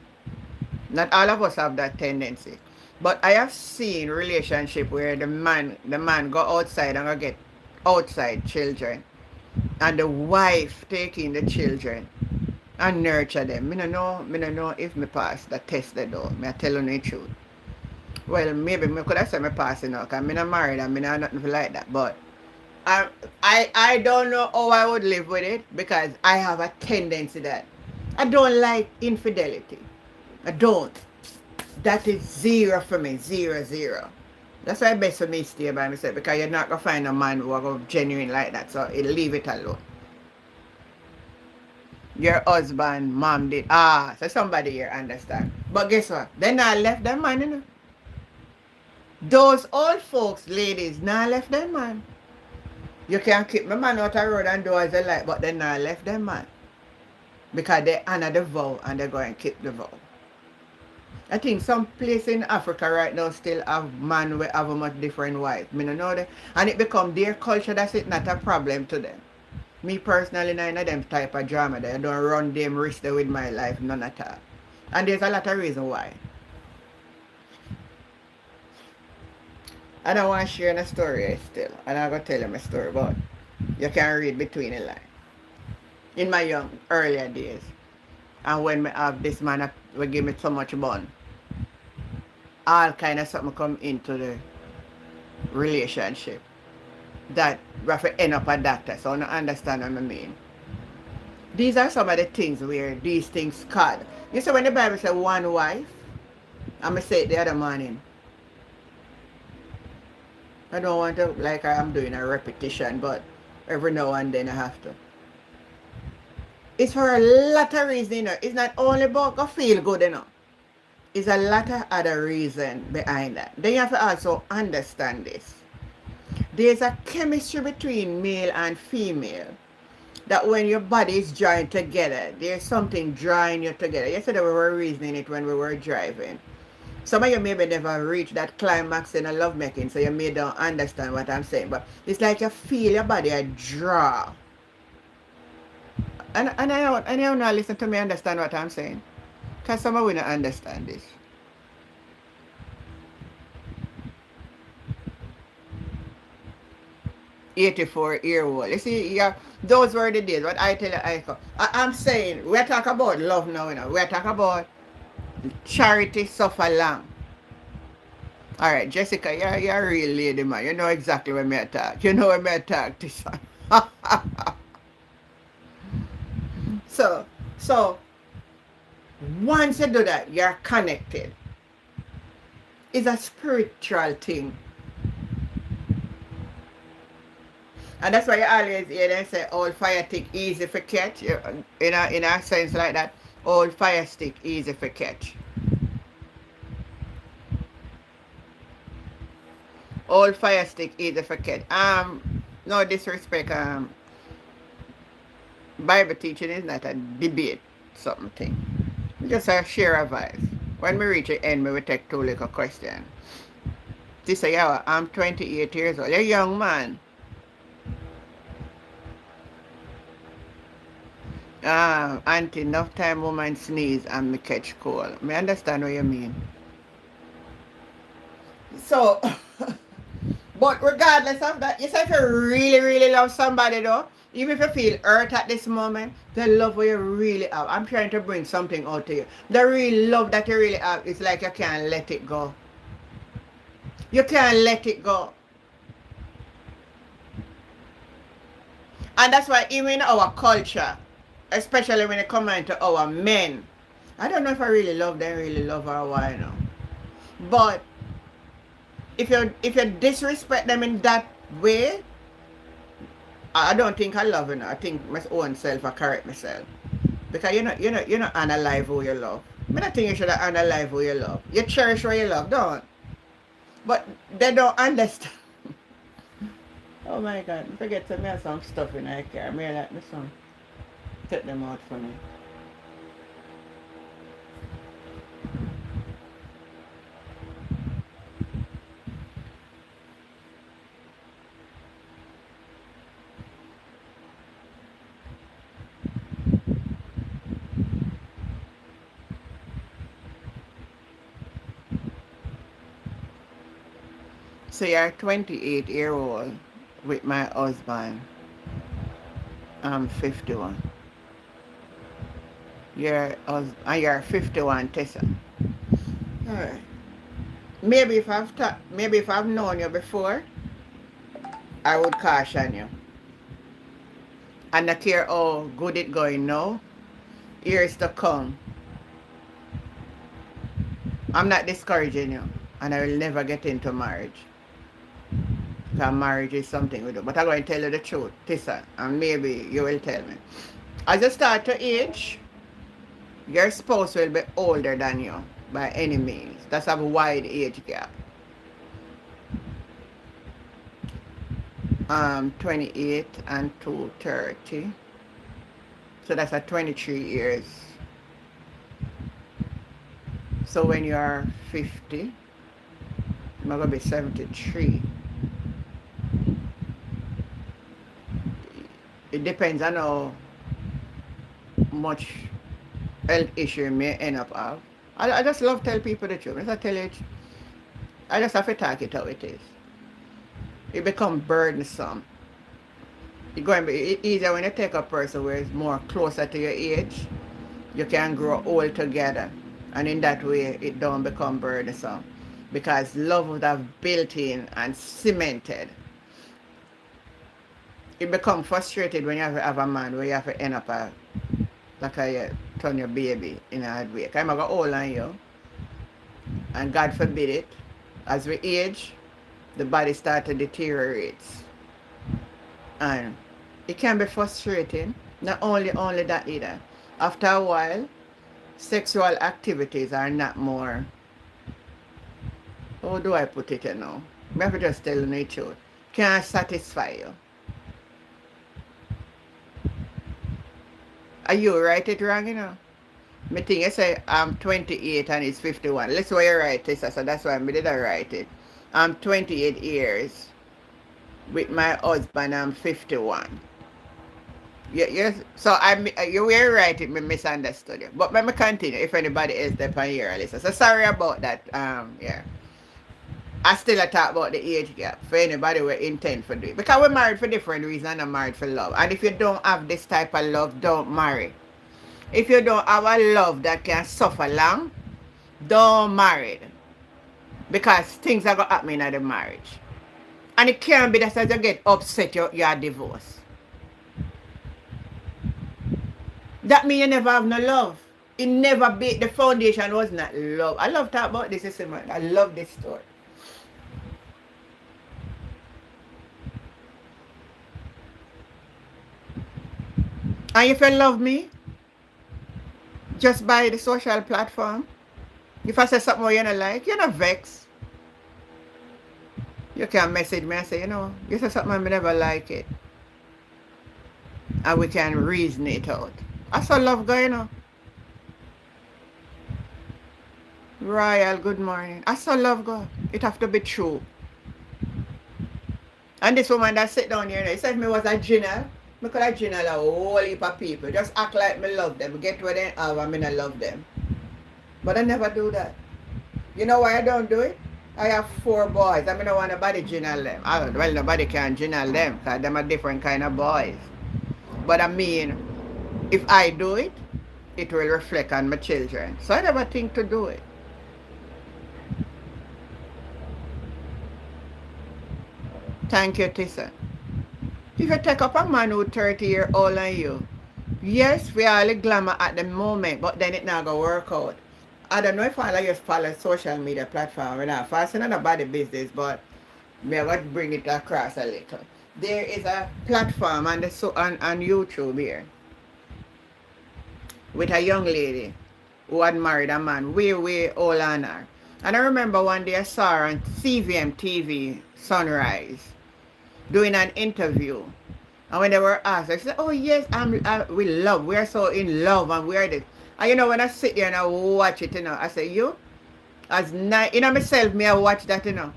Not all of us have that tendency. But I have seen relationship where the man go outside and go get outside children. And the wife taking the children and nurture them. Me no know if me pass the test though. Me I tell you the truth. Well, maybe me could have said me pass it now, because I'm not married and me not nothing like that. But I don't know how I would live with it because I have a tendency that I don't like infidelity. I don't. That is zero for me. 0, 0. That's why it's best for me to stay by myself because you're not going to find a man who are genuine like that. So leave it alone. Your husband, mom did. So somebody here understand. But guess what? Then I left them man, you know. Those old folks, ladies, now left them man. You can keep my man out the road and do as they like, but they now left them man. Because they honor the vow and they go and keep the vow. I think some place in Africa right now still have man we have a much different wife. Me no know that. And it become their culture, that's it, not a problem to them. Me personally, none of them type of drama there. I don't run them risk there with my life, none at all. And there's a lot of reason why. I don't want to share a story still. And I'm going to tell you my story, but you can read between the lines. In my young, earlier days, and when me have this man will give me so much bun, all kind of something come into the relationship that we have to end up a doctor, so I don't understand what I mean. These are some of the things where these things caught. You see when the Bible says one wife, I'm going to say it the other morning. I don't want to, like I'm doing a repetition, but every now and then I have to. It's for a lot of reasons, you know. It's not only about to feel good, you know. It's a lot of other reason behind that. Then you have to also understand this. There's a chemistry between male and female that when your body is joined together, there's something drawing you together. Yesterday we were reasoning it when we were driving. Some of you maybe never reached that climax in a lovemaking, so you may don't understand what I'm saying. But it's like you feel your body a draw. And I don't know, listen to me understand what I'm saying. Because some of you don't understand this. "84-year-old. You see, yeah, those were the days. What I tell you, I'm saying, we're talking about love now, you know. We're talking about charity suffer long. Alright, Jessica, you're a real lady, man. You know exactly when me talk. You know when me talk this one. So, once you do that, you're connected. It's a spiritual thing. And that's why you always hear them say, old fire stick easy for catch. In a sense like that, old fire stick easy for catch. Old fire stick easy for catch. No disrespect, Bible teaching is not a debate something. Just a share a vibes. When we reach the end, we will take two little questions. This is I'm 28 years old. You're a young man. Auntie, enough time woman sneeze and me catch cold. Me understand what you mean. So, but regardless of that, you say if you really, really love somebody though, even if you feel hurt at this moment, the love what you really have. I'm trying to bring something out to you. The real love that you really have is like you can't let it go. You can't let it go. And that's why even in our culture, especially when it comes into our men, I don't know if I really love them, really love her, why, you know. But if you disrespect them in that way, I don't think I love you. I think my own self I correct myself. Because you're not analyze who you love. I don't think you should analyze who you love. You cherish what you love, don't. But they don't understand. Oh my God, forget to me have some stuff in my car. May I like me some. Take them out for me. So you're 28-year-old with my husband. I'm 51. You're 51, Tessa. Alright. Maybe if I've known you before, I would caution you. And not care how good it going now. Years to come. I'm not discouraging you. And I will never get into marriage. Because marriage is something we do. But I'm going to tell you the truth, Tessa. And maybe you will tell me. As you start to age, your spouse will be older than you by any means. That's a wide age gap. 28 and 230. So that's at 23 years. So when you are 50, you're going to be 73. It depends on how much health issue you may end up have. I just love tell people the truth. As I tell you, I just have to talk it how it is. It become burdensome. It's going to be easier when you take a person where it's more closer to your age. You can grow old together. And in that way, it don't become burdensome. Because love would have built in and cemented. It become frustrated when you have a man where you have to end up like you turn your baby in a hard way. I'm going to go old on you. And God forbid it. As we age, the body starts to deteriorate. And it can be frustrating. Not only that either. After a while, sexual activities are not more, how do I put it, you know? I have to just tell you the truth. Can't satisfy you. Are you write it wrong, you know? Me think you say I'm 28 and it's 51. Let's why you write it, so that's why I did I write it. I'm 28 years. With my husband, I'm 51. Yes. So you were right, it me misunderstood you. But let me continue if anybody else there on here listen. So sorry about that. Yeah. I still talk about the age gap for anybody who intend for it. Because we're married for different reasons and I'm married for love. And if you don't have this type of love, don't marry. If you don't have a love that can suffer long, don't marry. Because things are going to happen in the marriage. And it can't be that as you get upset, you're divorced. That means you never have no love. It never be, the foundation was not love. I love talk about this, man. I love this story. And if you love me, just by the social platform, if I say something you don't like, you're not vexed. You can message me and say, you know, you say something I never like it. And we can reason it out. I saw love going on. Royal, good morning. I saw love go. It have to be true. And this woman that sit down here, he said me was a general. I could have general a whole heap of people. Just act like me love them. Get where they have and me not love them. But I never do that. You know why I don't do it? I have 4 boys. I mean, I want nobody general them. Well, nobody can general them because them are different kind of boys. But I mean, if I do it, it will reflect on my children. So I never think to do it. Thank you, Tissa. If you take up a man who's 30 years old and you, yes, we are all glamour at the moment, but then it not going to work out. I don't know if I just follow social media platform. We're not fasting on about the business, but we are going to bring it across a little. There is a platform on YouTube here with a young lady who had married a man way older than her. And I remember one day I saw her on CVM TV Sunrise doing an interview. And when they were asked, I said, oh yes, we're so in love and we're this. And you know, when I sit there and I watch it, you know, I say, you know, myself, I watch that, you know.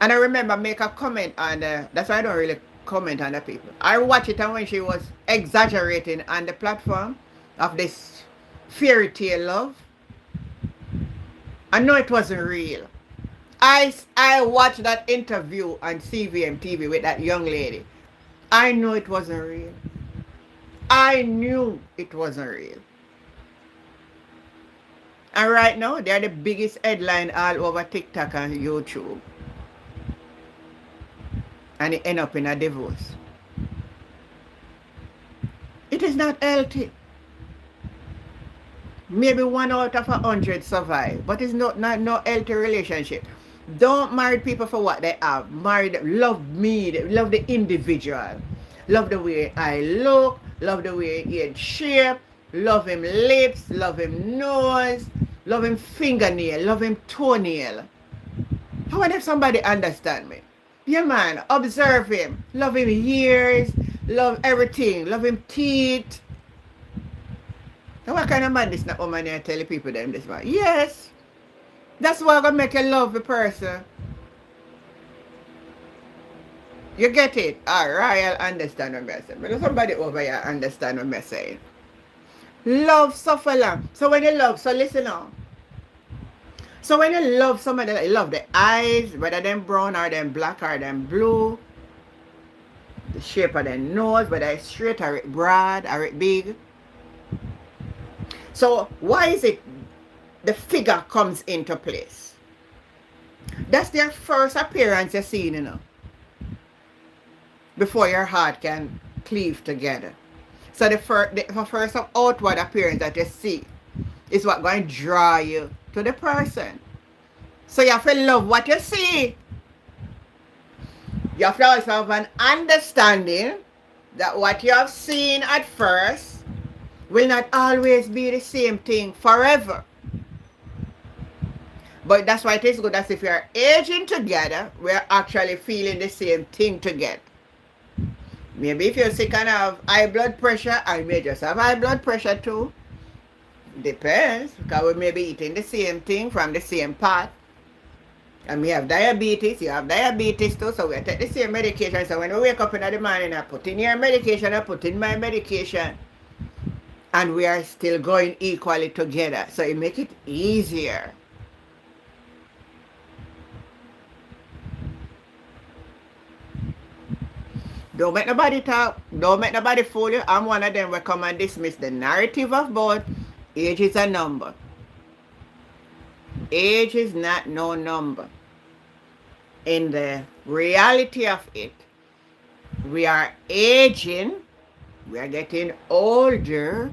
And I remember make a comment on that's why I don't really comment on the people. I watch it and when she was exaggerating on the platform of this fairy tale love, I know it wasn't real. I watched that interview on CVM TV with that young lady. I know it wasn't real. I knew it wasn't real. And right now, they're the biggest headline all over TikTok and YouTube. And it end up in a divorce. It is not healthy. Maybe 1 out of 100 survive, but it's not no healthy relationship. Don't marry people for what they have. Love me, love the individual. Love the way I look, love the way he shape, love him lips, love him nose, love him fingernail, love him toenail. I wonder if somebody understand me. Yeah, man. Observe him. Love him ears. Love everything. Love him teeth. Now what kind of man this not woman there tell the people them this man? Yes. That's why I'm gonna make you love the person. You get it? Alright, I'll understand what I'm saying. But somebody over here understand what I'm saying. Love suffer long. So when you love, so listen now. So when you love somebody, you love the eyes, whether them brown or them black or them blue, the shape of their nose, whether it's straight or it broad or it big. So why is it the figure comes into place? That's their first appearance you're seeing, you know, before your heart can cleave together. So the first outward appearance that you see is what going to draw you to the person. So you have to love what you see. You have to also have an understanding that what you have seen at first will not always be the same thing forever. But that's why it is good as if you're aging together, we're actually feeling the same thing together. Maybe if you're sick and have high blood pressure, I may just have high blood pressure too. Depends, because we may be eating the same thing from the same pot. And we have diabetes, you have diabetes too, so we take the same medication. So when we wake up in the morning, I put in your medication, I put in my medication. And we are still going equally together. So it makes it easier. Don't make nobody talk. Don't make nobody fool you. I'm one of them who come and dismiss the narrative of both. Age is a number. Age is not no number. In the reality of it, we are aging, we are getting older,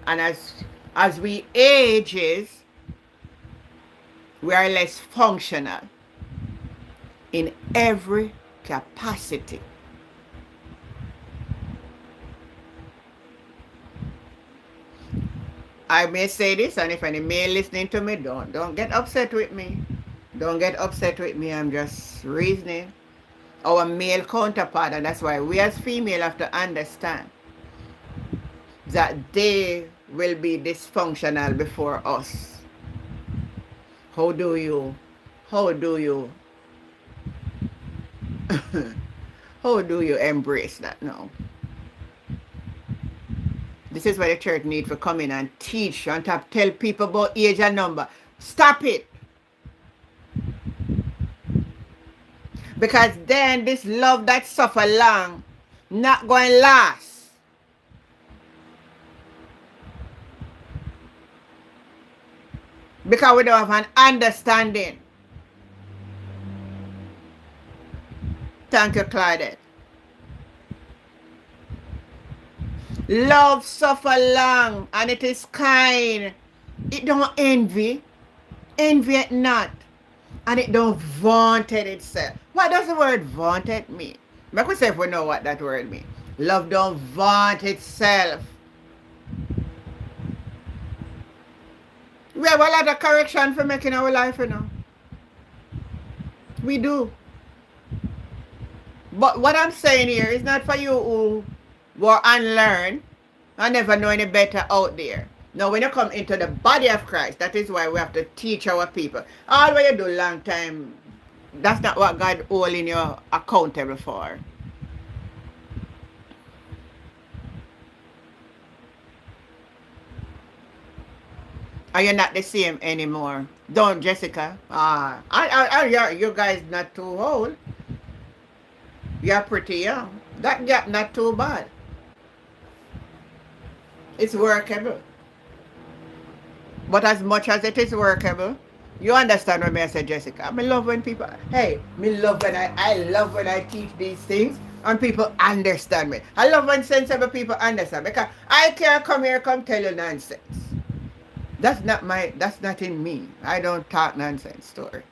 and as we ages, we are less functional in every capacity. I may say this, and if any male listening to me, don't get upset with me. Don't get upset with me. I'm just reasoning. Our male counterpart, and that's why we as female have to understand that they will be dysfunctional before us. How do you how do you embrace that now? This is why the church needs to come in and teach and to tell people about age and number. Stop it. Because then this love that suffer long not going to last. Because we don't have an understanding. Thank you, Claudette. Love suffer long and it is kind. It don't envy. Envy it not. And it don't vaunted itself. What does the word vaunted mean? Make we say if we know what that word means. Love don't vaunt itself. We have a lot of correction for making our life, you know. We do. But what I'm saying here is not for you who were unlearned and never know any better out there. Now, when you come into the body of Christ, that is why we have to teach our people. All what you do long time, that's not what God holding you accountable for. And you're not the same anymore. Don't, Jessica. You guys not too old. You're pretty young. That gap not too bad. It's workable. But as much as it is workable, you understand what I say, Jessica. I love when people, I love when I teach these things and people understand me. I love when sensible people understand, because I can't come here come tell you nonsense. That's not in me. I don't talk nonsense story.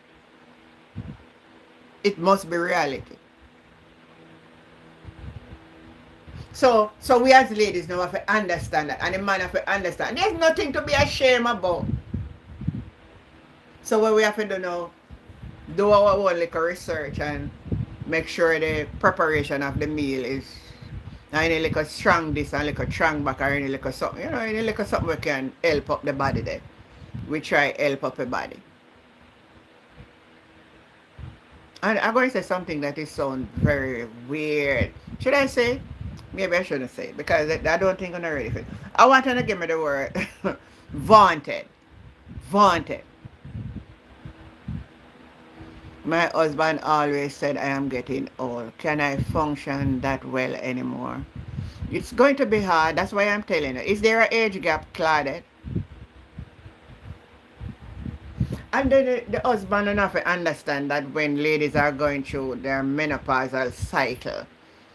It must be reality. So we as ladies now have to understand that, and the man have to understand. There's nothing to be ashamed about. So what we have to do now, do our own little research and make sure the preparation of the meal is any little strong this and little strong back or any little something, any little something we can help up the body there. We try help up the body. And I'm going to say something that is sound very weird. Should I say? Maybe I shouldn't say it because I don't think I'm ready for it. I want you to give me the word vaunted. Vaunted. My husband always said I am getting old. Can I function that well anymore? It's going to be hard. That's why I'm telling you. Is there an age gap, Claudette? And then the husband enough to understand that when ladies are going through their menopausal cycle,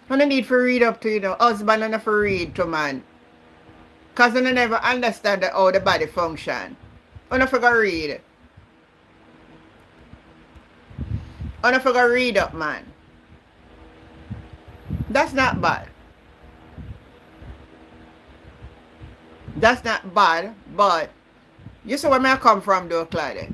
and they need to read up to, husband enough to read to man. Because they never understand how the body function. And if you go read. And if you go read up, man. That's not bad. That's not bad, but you see where I come from though, Claudette.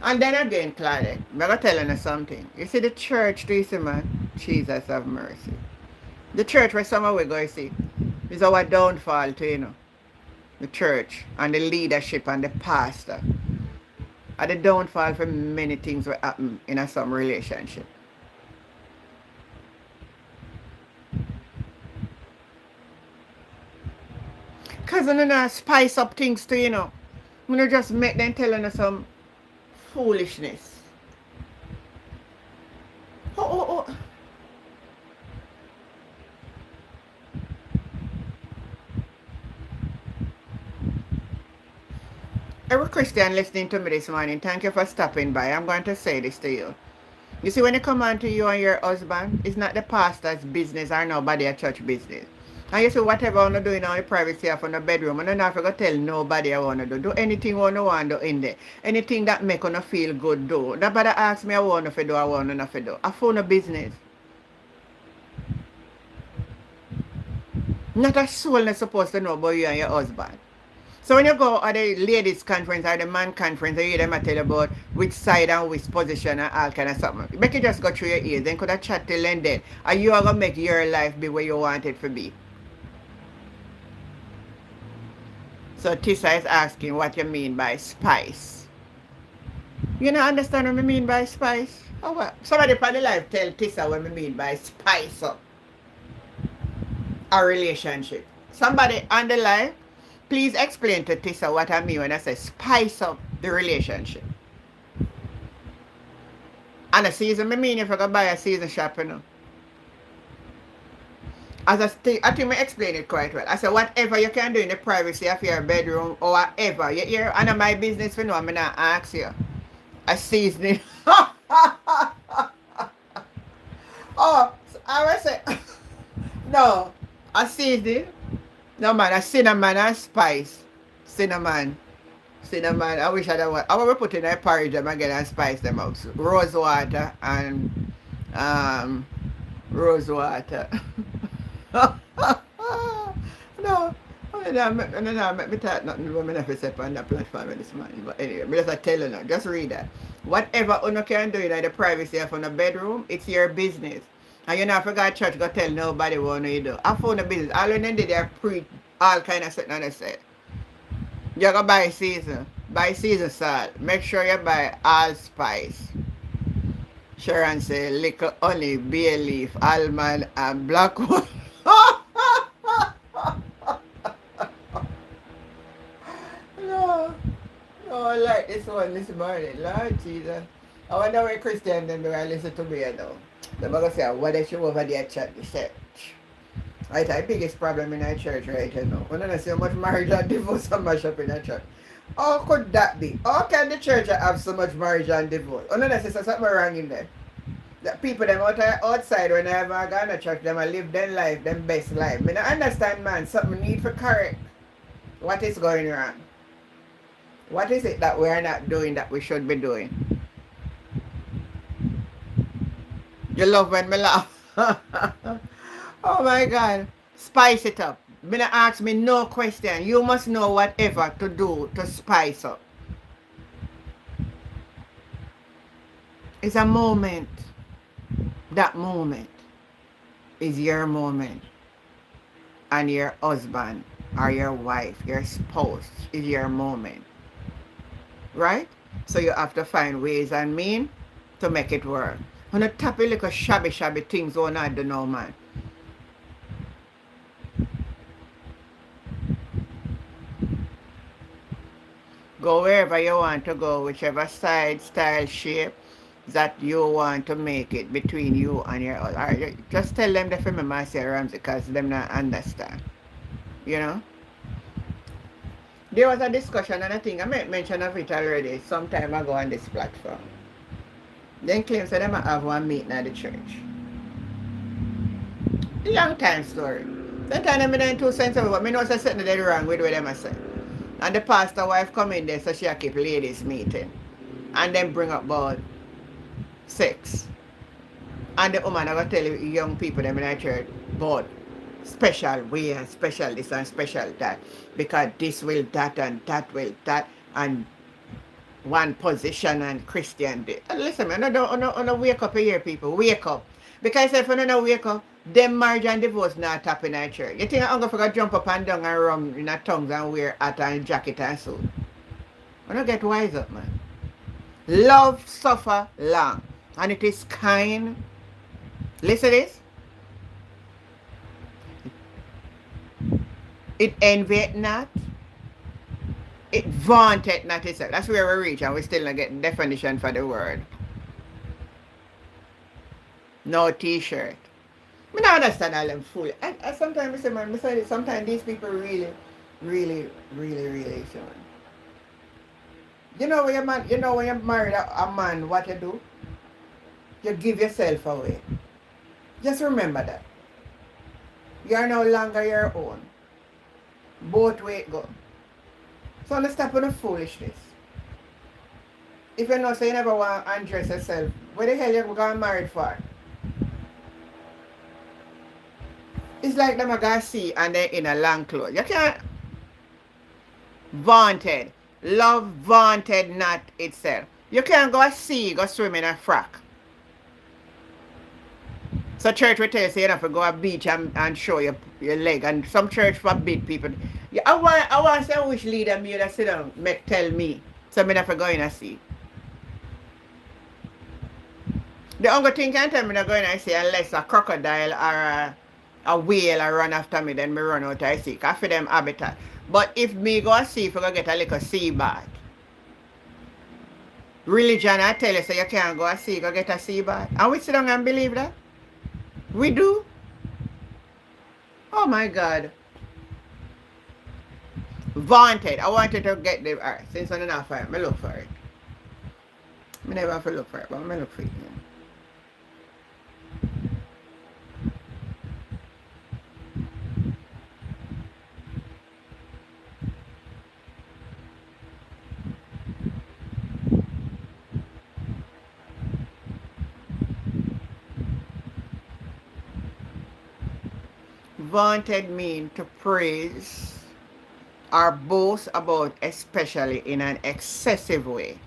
And then again, Claudette, I'm going to tell you something. You see the church, do you see, man? Jesus have mercy. The church where some of we go, you see, is our downfall to, the church and the leadership and the pastor. Are the downfall for many things will happen in some relationship. Because you know, spice up things too, You just make them telling us some foolishness. Oh. Every Christian listening to me this morning, thank you for stopping by. I'm going to say this to you. You see, when it come on to you and your husband, it's not the pastor's business or nobody at church business. And you see, whatever I want to do in the privacy of the bedroom, I don't have to tell nobody I want to do. Do anything I want to do in there. Anything that make you feel good, do. Nobody ask me I want to do, I want to do. I phone a business. Not a soul is supposed to know about you and your husband. So when you go at the ladies conference or the man conference, you hear them tell about which side and which position and all kind of something. Make you just go through your ears, then could have chat till then dead. And you are going to make your life be where you want it to be. So Tissa is asking what you mean by spice. You don't understand what I mean by spice? Oh, what? Somebody from the life tell Tissa what I mean by spice up a relationship. Somebody on the live, please explain to Tissa what I mean when I say spice up the relationship. And a season, I mean if I go buy a season shop, As I think I explain it quite well. I said whatever you can do in the privacy of your bedroom or whatever. You hear, and my business for no, I'm not ask you. A seasoning. Oh, I will say no, a seasoning. No man, a cinnamon and spice. Cinnamon. I wish I don't want. I will put in a porridge them again and spice them out. Rose water and rose water. No, make me talk nothing when I never say on that platform this morning. But anyway, I just tell you now, just read that. Whatever you can do in the privacy of your bedroom, it's your business. And you not forgot church go tell nobody what you do. I found a business. All when they did they preach all kind of stuff and they said. You go buy season salt. Make sure you buy allspice. Sharon say little honey, bay leaf, almond and black one. No, I like this one this morning. Lord Jesus. I wonder where Christian then do I listen to me now. They're going to say, what is you over there chat the church? Right, the biggest problem in our church right now. We don't see how much marriage and divorce and mash up in our church. How could that be? How can the church have so much marriage and divorce? We don't see something wrong in there. The people them outside when they have gone to church, them live their life, them best life. I don't understand, man. Something need for correct. What is going wrong? What is it that we are not doing that we should be doing? You love when me laugh. Oh my God. Spice it up. Me not ask me no question. You must know whatever to do to spice up. It's a moment. That moment is your moment. And your husband or your wife, your spouse is your moment. Right? So you have to find ways and means to make it work. On a tap of little shabby things on I do know, man. Go wherever you want to go, whichever side, style, shape that you want to make it between you and your husband. Just tell them the film I say Ramsey because them not understand. You know? There was a discussion and I think I made mention of it already some time ago on this platform. Then claims that them have one meeting at the church. Long time story. Sometimes I'm in 2 cents of it, but I know something that wrong with what them I say. And the pastor wife come in there so she keep ladies meeting. And then bring up about sex. And the woman I go tell you young people them in the church about special way and special this and special that. Because this will that and that will that and one position and Christian day. Listen, man, I don't wake up here, people. Wake up. Because if you don't wake up, them marriage and divorce not happen in church. You think I'm going to jump up and down and run in a tongues and wear hat and jacket and suit? I don't get wise up, man. Love suffer long. And it is kind. Listen to this. It envieth not. It vaunted not itself. That's where we reach and we still not get definition for the word. No t-shirt. I don't understand all them fool. I sometimes say, man, sometimes these people really so. You know when you marry a man, what you do? You give yourself away. Just remember that. You are no longer your own. Both way it go. So let's stop with the foolishness. If you know so you never want to undress yourself, what the hell you going married for? It's like them a go see and they're in a long clothes. You can't vaunted. Love vaunted not itself. You can't go see, go swim in a frock. So church will tell you, so you have to go to beach and show your leg. And some church forbid people. Yeah, I want to say which leader me that sit down tell me. So I have to go in and see. The only thing can tell me to go in and see unless a crocodile or a whale or run after me, then me run out I see. Because for them habitat. But if me go see if I go get a little sea bath. Religion I tell you so you can't go see, go get a sea bath. And we sit down and believe that? We do? Oh my God. Vaunted. I wanted to get the earth. Since I didn't find it, I look for it. I never have to look for it, but I look for it. Vaunted mean to praise or boast about, especially in an excessive way.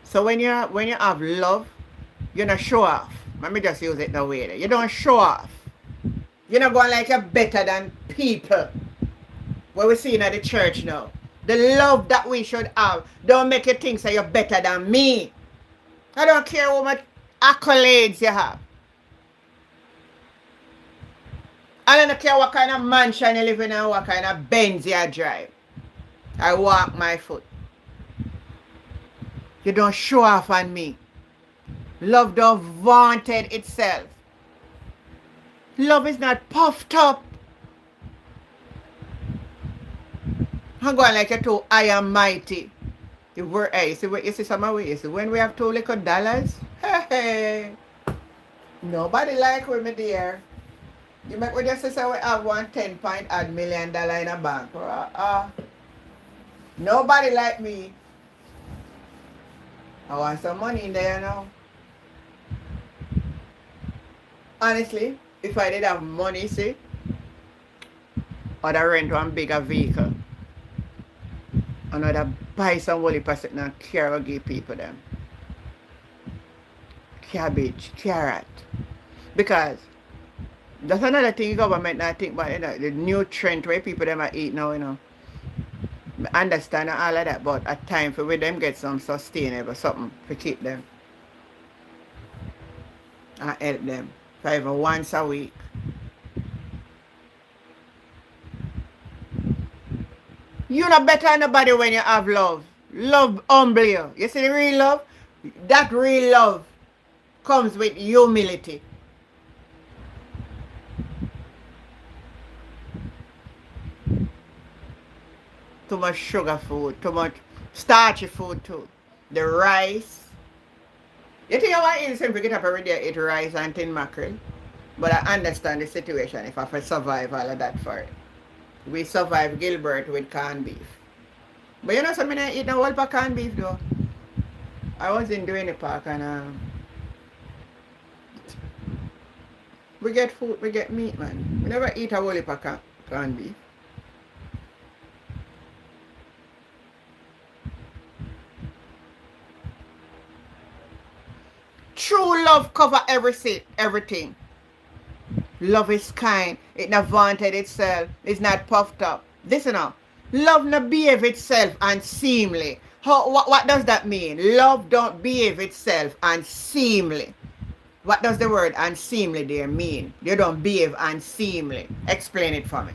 So when you have love, you don't show off. Let me just use it that way. You don't show off. You're not going like you're better than people. What we see in the church now. The love that we should have. Don't make you think so you're better than me. I don't care how much accolades you have. I don't care what kind of mansion you live in and what kind of Benz you drive. I walk my foot. You don't show off on me. Love don't vaunt itself. Love is not puffed up. I'm going like you two, I am mighty. You see some of we, when we have $2 little, hey, nobody like with me there. You make with your sister we have $110 million in a bank. Nobody like me. I want some money in there now. Honestly, if I did have money, see, I'd rent one bigger vehicle. And I'd buy some woolly person and care and give people them. cabbage, carrot. Because that's another thing government not think about, the nutrient where people them are eat now. I understand all of that, but at time for with them get some sustainable something to keep them and help them. For even once a week. You not better than nobody when you have love. Love humble you. You see the real love? That real love comes with humility. Too much sugar food, too much starchy food too. The rice. You think I want innocent to get up every day eat rice and tin mackerel? But I understand the situation if I have to survive all of that for it. We survive Gilbert with canned beef. But you know something, I eat a whole pack canned beef though. I was in Duane Park and we get food, we get meat, man. We never eat a whole pack canned beef. True love cover everything. Love is kind. It not vaunted itself. It's not puffed up. Listen now. Love not behave itself unseemly. What does that mean? Love don't behave itself unseemly. What does the word unseemly there mean? You don't behave unseemly. Explain it for me.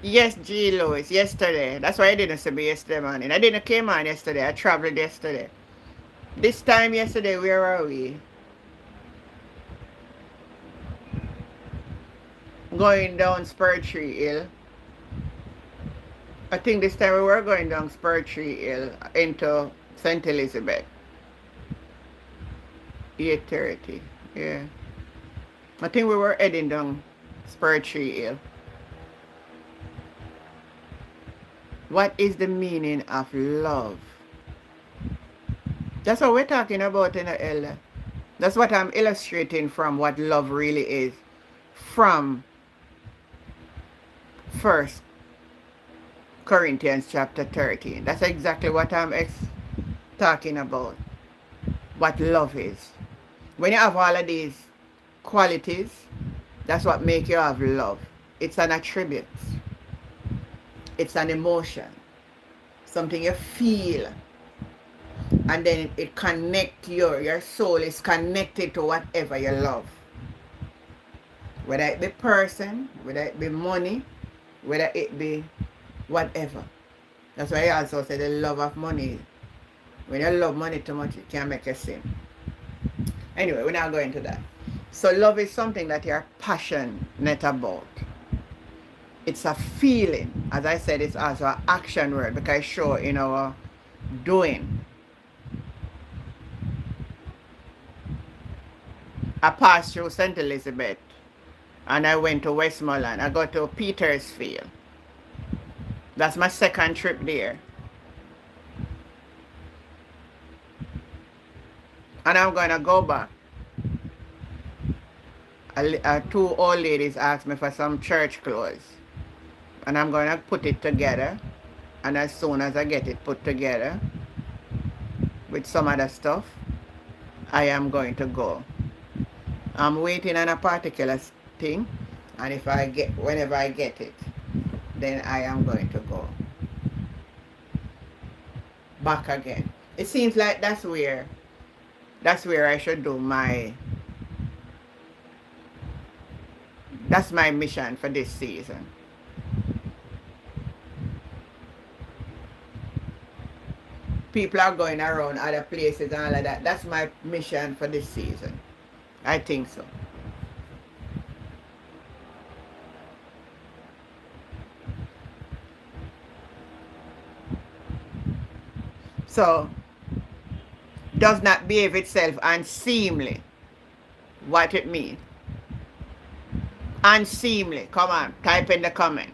Yes, G. Lewis, yesterday. That's why I didn't see me yesterday morning. I didn't came on yesterday. I traveled yesterday. This time yesterday, where are we? Going down Spur Tree Hill. I think this time we were going down Spur Tree Hill into St. Elizabeth. 8:30, yeah. I think we were heading down Spur Tree Hill. What is the meaning of love? That's what we're talking about in the Elder. That's what I'm illustrating from what love really is. From 1 Corinthians chapter 13. That's exactly what I'm talking about. What love is. When you have all of these qualities, that's what makes you have love. It's an attribute. It's an emotion. Something you feel. And then it connects your soul is connected to whatever you love. Whether it be person, whether it be money, whether it be whatever. That's why I also say the love of money. When you love money too much, it can make you sin. Anyway, we're not going to that. So love is something that you're passionate about. It's a feeling. As I said, it's also an action word because it's show in our doing. I passed through St. Elizabeth and I went to Westmoreland. I got to Petersfield. That's my second trip there. And I'm going to go back. Two old ladies asked me for some church clothes. And I'm going to put it together. And as soon as I get it put together with some other stuff, I am going to go. I'm waiting on a particular thing. And whenever I get it, then I am going to go back again. It seems like that's where I should do that's my mission for this season. People are going around other places and all of that. That's my mission for this season. I think so. So, does not behave itself unseemly. What it means? Unseemly. Come on, type in the comment.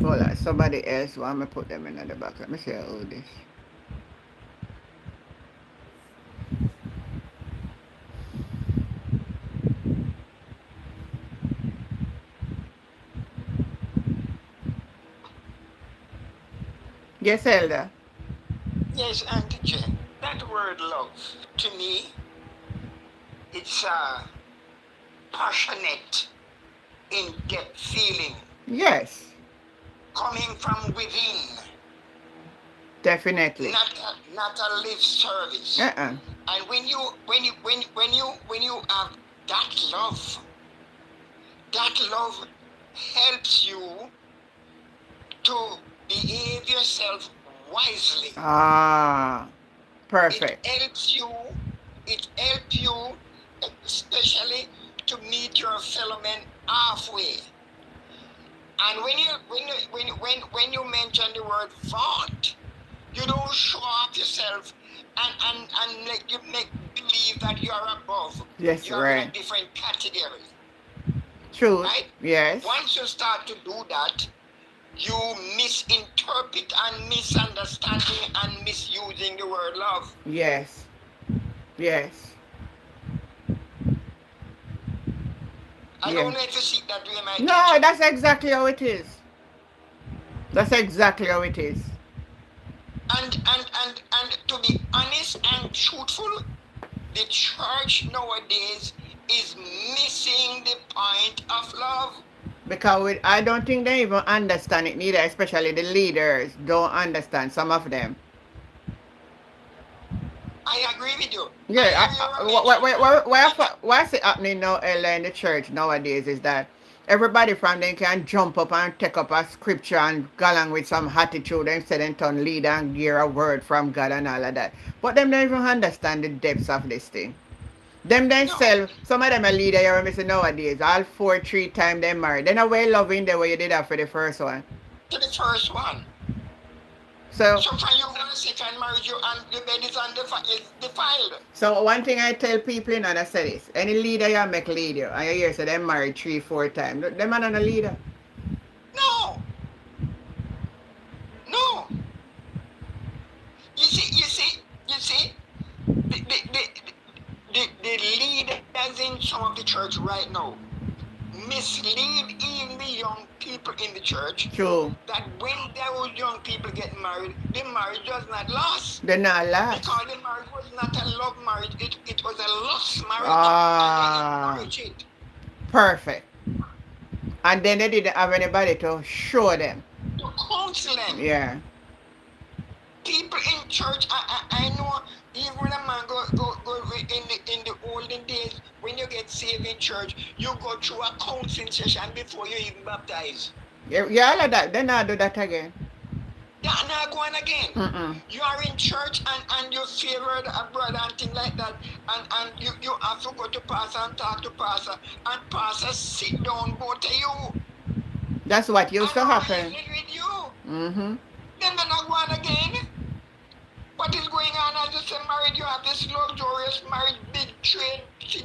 Hold on, somebody else want me put them in the back. Let me see how this. Yes, Elder. Yes, Auntie Jen. That word love, to me, it's a passionate, in-depth feeling Yes, coming from within, definitely. not a lip service. Uh-uh. And when you have that love helps you to behave yourself wisely. Ah, perfect. It helps you especially to meet your fellow men halfway. And when you mention the word vaunt, you don't show off yourself and make believe that you are above. Yes, You are in a right. different category. True. Right? Yes. Once you start to do that, you misinterpret and misunderstanding and misusing the word love. Yes. Yes. I Yeah. don't know if you see that way, my No, teacher. that's exactly how it is. That's exactly how it is. And to be honest and truthful, the church nowadays is missing the point of love. Because I don't think they even understand it neither, especially the leaders don't understand, some of them. I agree with you. I Yeah, hear you mention that. what's it happening now, Ella, in the church nowadays is that everybody from them can jump up and take up a scripture and go along with some attitude and say them turn lead and hear a word from God and all of that. But them don't even understand the depths of this thing. Them No, themselves, some of them are leader, you remember say nowadays, all 4 3 times they married. They're not well loving the way you did that for the first one. to the first one. So So for you for the second marriage, you and the bed is defiled. So one thing I tell people in I say this, any leader you make lead you, and you hear say them married 3 4 times. Them are not a leader. No, no. You see, the leaders in some of the church right now mislead even the young people in the church True. that when those young people get married, the marriage does not last. They not last. Because the marriage was not a love marriage, it was a lust marriage. Ah, And they encourage it. perfect. And then they didn't have anybody to show them. To counsel them. Yeah. People in church, I know even when a man go in the olden days, when you get saved in church, you go through a counseling session before you even baptize. Yeah, all of that. They not do that again. That not going again. Mm-mm. You are in church and you favored a brother and things like that, and you have to go to pastor and talk to pastor, and pastor sit down both of you. That's what used to And happen. reason with you. Mm-hmm. Then they're not going again. What is going on as you say married? You have this luxurious marriage, big trade,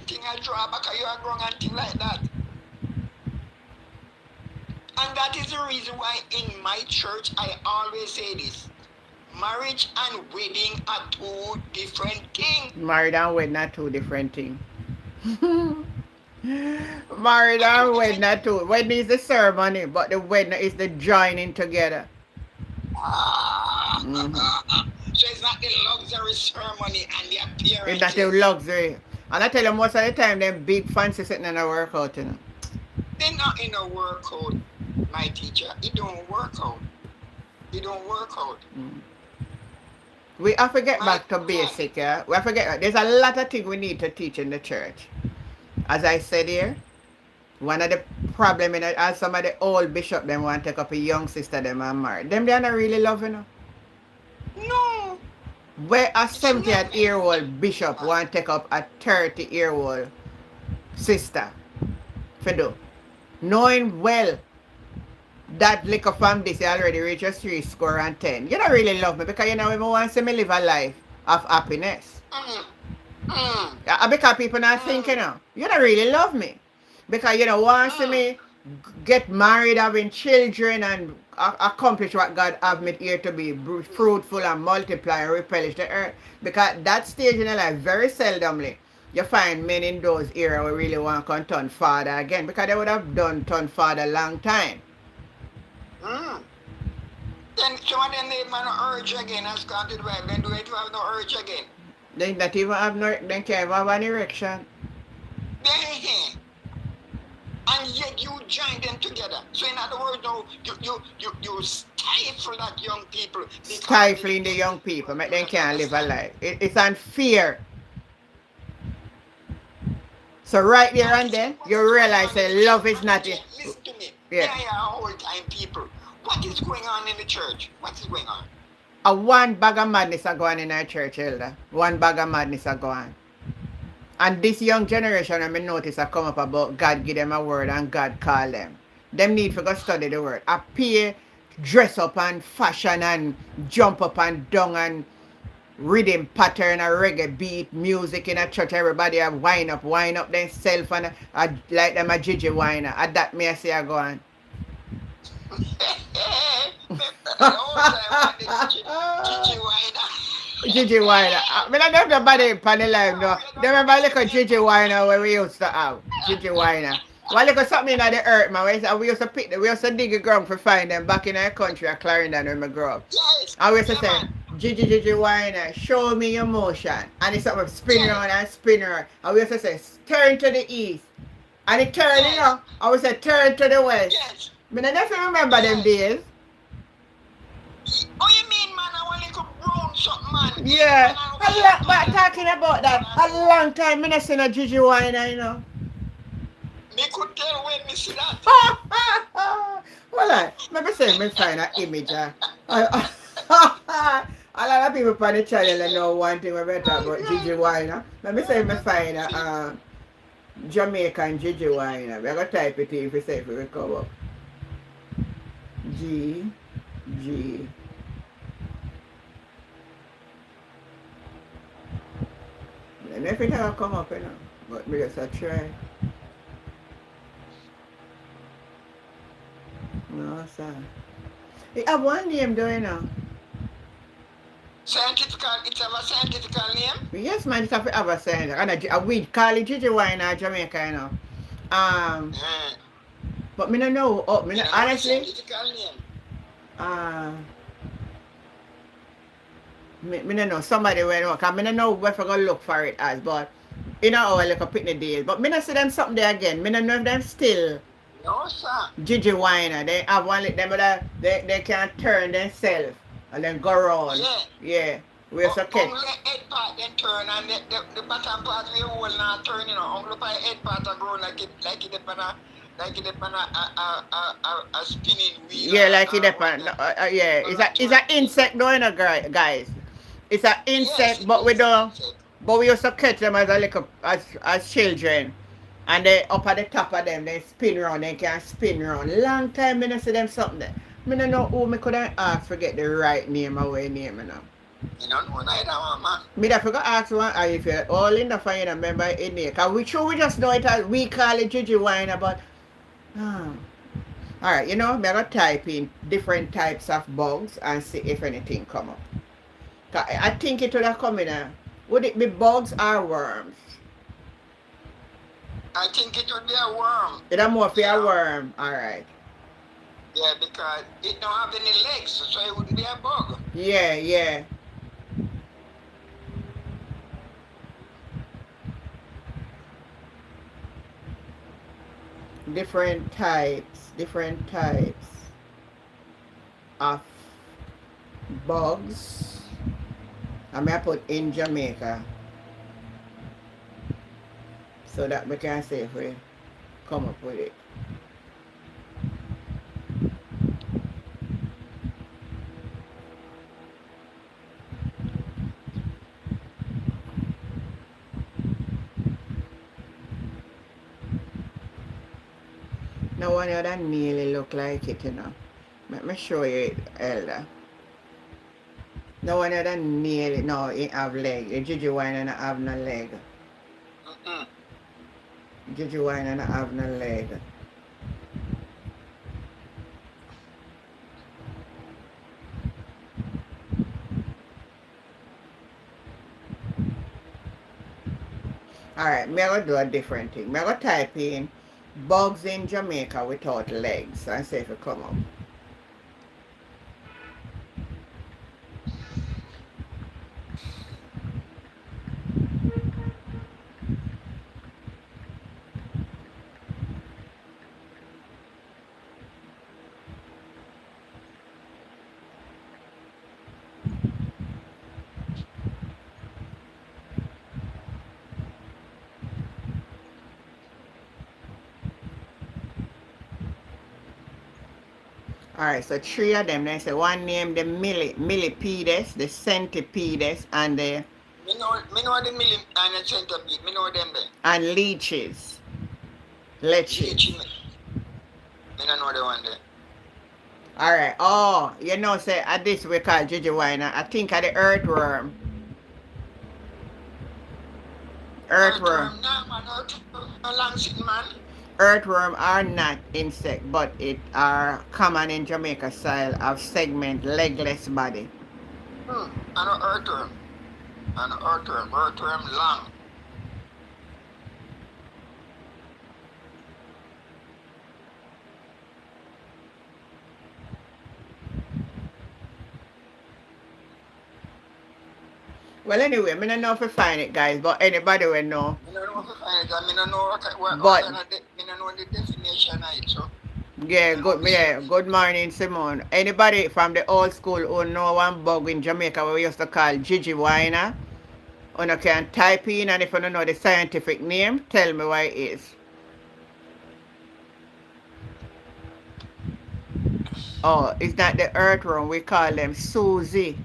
thing I draw back, you are growing and things like that. And that is the reason why in my church I always say this. Marriage and wedding are two different things. Married and wedding are two different things. Married and wedding are two. Wedding is the ceremony, but the wedding is the joining together. Mm-hmm. So it's not the luxury ceremony and the appearance. It's not a luxury. And I tell you, most of the time, them big fancy sitting in a workout, you know. They're not in a workout, my teacher. It don't work out. It don't work out. We have to get back to basic, yeah. We have to get. There's a lot of things we need to teach in the church. As I said here, one of the problem in it, as some of the old bishop them want to take up a young sister them and marry. Them they are not really loving her. No. Where a 70-year-old bishop want to take up a 30-year-old sister for do. Knowing well that liquor from this already reaches 3 score and 10. You don't really love me because you don't even want to see me live a life of happiness. Because people not thinking, you don't really love me. Because you don't want to see me get married, having children, and accomplish what God have me here to be fruitful and multiply and replenish the earth. Because that stage in life, very seldomly, you find men in those era who really want to turn father again. Because they would have done turn father long time. Yeah. some of them they man no urge again and start to do it. Then do it have no urge again. They not even have no, they can't even have an erection. Then, and yet you join them together. So in other words, no, you stifle that young people. because Stifling the young people, make them can't live a life. It's unfair. So right there and then, you realize that love is not it. Listen to me. Yeah. They are whole time people. What is going on in the church? What is going on? A one bag of madness are going in our church, Elder. One bag of madness are going. And this young generation, I notice, I come up about God give them a word and God call them. Them need to go study the word. Appear, dress up and fashion and jump up and down and rhythm pattern, a reggae beat, music in a church. Everybody have wind up themselves and like them a Gigi whiner. At that me I say I go on. Gigi whiner. I mean, I don't know about it on the live no. They remember like a Gigi whiner where we used to have. Gigi whiner. Well, look at something in the earth, man. We used to pick them. We used to dig the ground for find them back in our country at Clarendon when we grew up. Yes. And we used to say, Gigi whiner, show me your motion. And it's something spin around and spin around. And we used to say, turn to the east. And it turned, you know. I would say, turn to the west. Yes. I mean, I definitely remember them days. Oh, you mean, man, I want to go brown something, man. Yeah. But talking about that, a long time I not seen a Gigi whiner, you know. Me could tell when me see that. Well, maybe say me find an image. A lot of people on the channel know one thing we better about Gigi whiner. Let me say me find a Jamaican Gigi whiner. We're going to type it in if we say if we recover. G. And if it ever come up, you know. But we just try. No, sir. It have one name though, you know. Scientific, it's a scientific name? Yes, man, it's have a sign. And we call it Gigi whiner Jamaica, you know. But me no know. Oh, me no, honestly. Scientific name. Me no know. Somebody will know. Cause me no know where to go look for it as. But you know how like a picnic deal. But me no see them something there again. Me no know if them still No, sir. Gigi whiner. They have one like them that they can turn themselves and then go around. Yeah. We're so catch. Only head part then turn and the bottom part we will not turn, you know. Only by head part are grow like it depend on a spinning wheel. Yeah, like it depend. Yeah. It's a insect though, you know, guys. It's an insect, Yes, but we it's don't. insect. But we used to catch them as a little as children. And they up at the top of them, they spin around, they can spin around. Long time I don't see them something there. I don't know who me could have asked to get the right name away name, you know. You don't know neither one, man. Me that forgot ask one if you're all in the fire and remember it name. Cause we just know it as we call it Gigi whiner, but alright, you know, I'm gonna type in different types of bugs and see if anything come up. Cause I think it would have come in would it be bugs or worms? I think it would be a worm. It's more for a worm, alright. Yeah, because it don't have any legs, so it wouldn't be a bug. Yeah. Different types of bugs. I'm gonna put in Jamaica so that we can see if we come up with it. No one other nearly look like it, you know. Let me show you it, Elder. No one other nearly, no, it have leg. The Gigi whiner not have no leg. Gigi whiner not have no leg. Alright, I'm going to do a different thing. I'm going to type in bugs in Jamaica without legs and see if it come up. Alright, so three of them. Then say one name the millipedes, the centipedes, and the Me know the millim and the centipede. Me know them there. and leeches. Leech, Leeches. me don't know the one there. Alright. Oh, you know, say at this we call Gigi Winer. I think of the earthworm. Earthworm. Nah, man, earthworm, no long sitting man. Earthworm are not insect, but it are common in Jamaica style of segment legless body. And an earthworm. Earthworm long. Well, anyway, I don't know if I find it, guys, but anybody will know. I don't know if I find it. I don't know what But kind of I don't know the definition of it. So yeah, good morning, Simone. Anybody from the old school who know one bug in Jamaica we used to call Gigi Winer? You can type in, and if you don't know the scientific name, tell me what it is. Oh, it's not the earthworm. We call them Susie.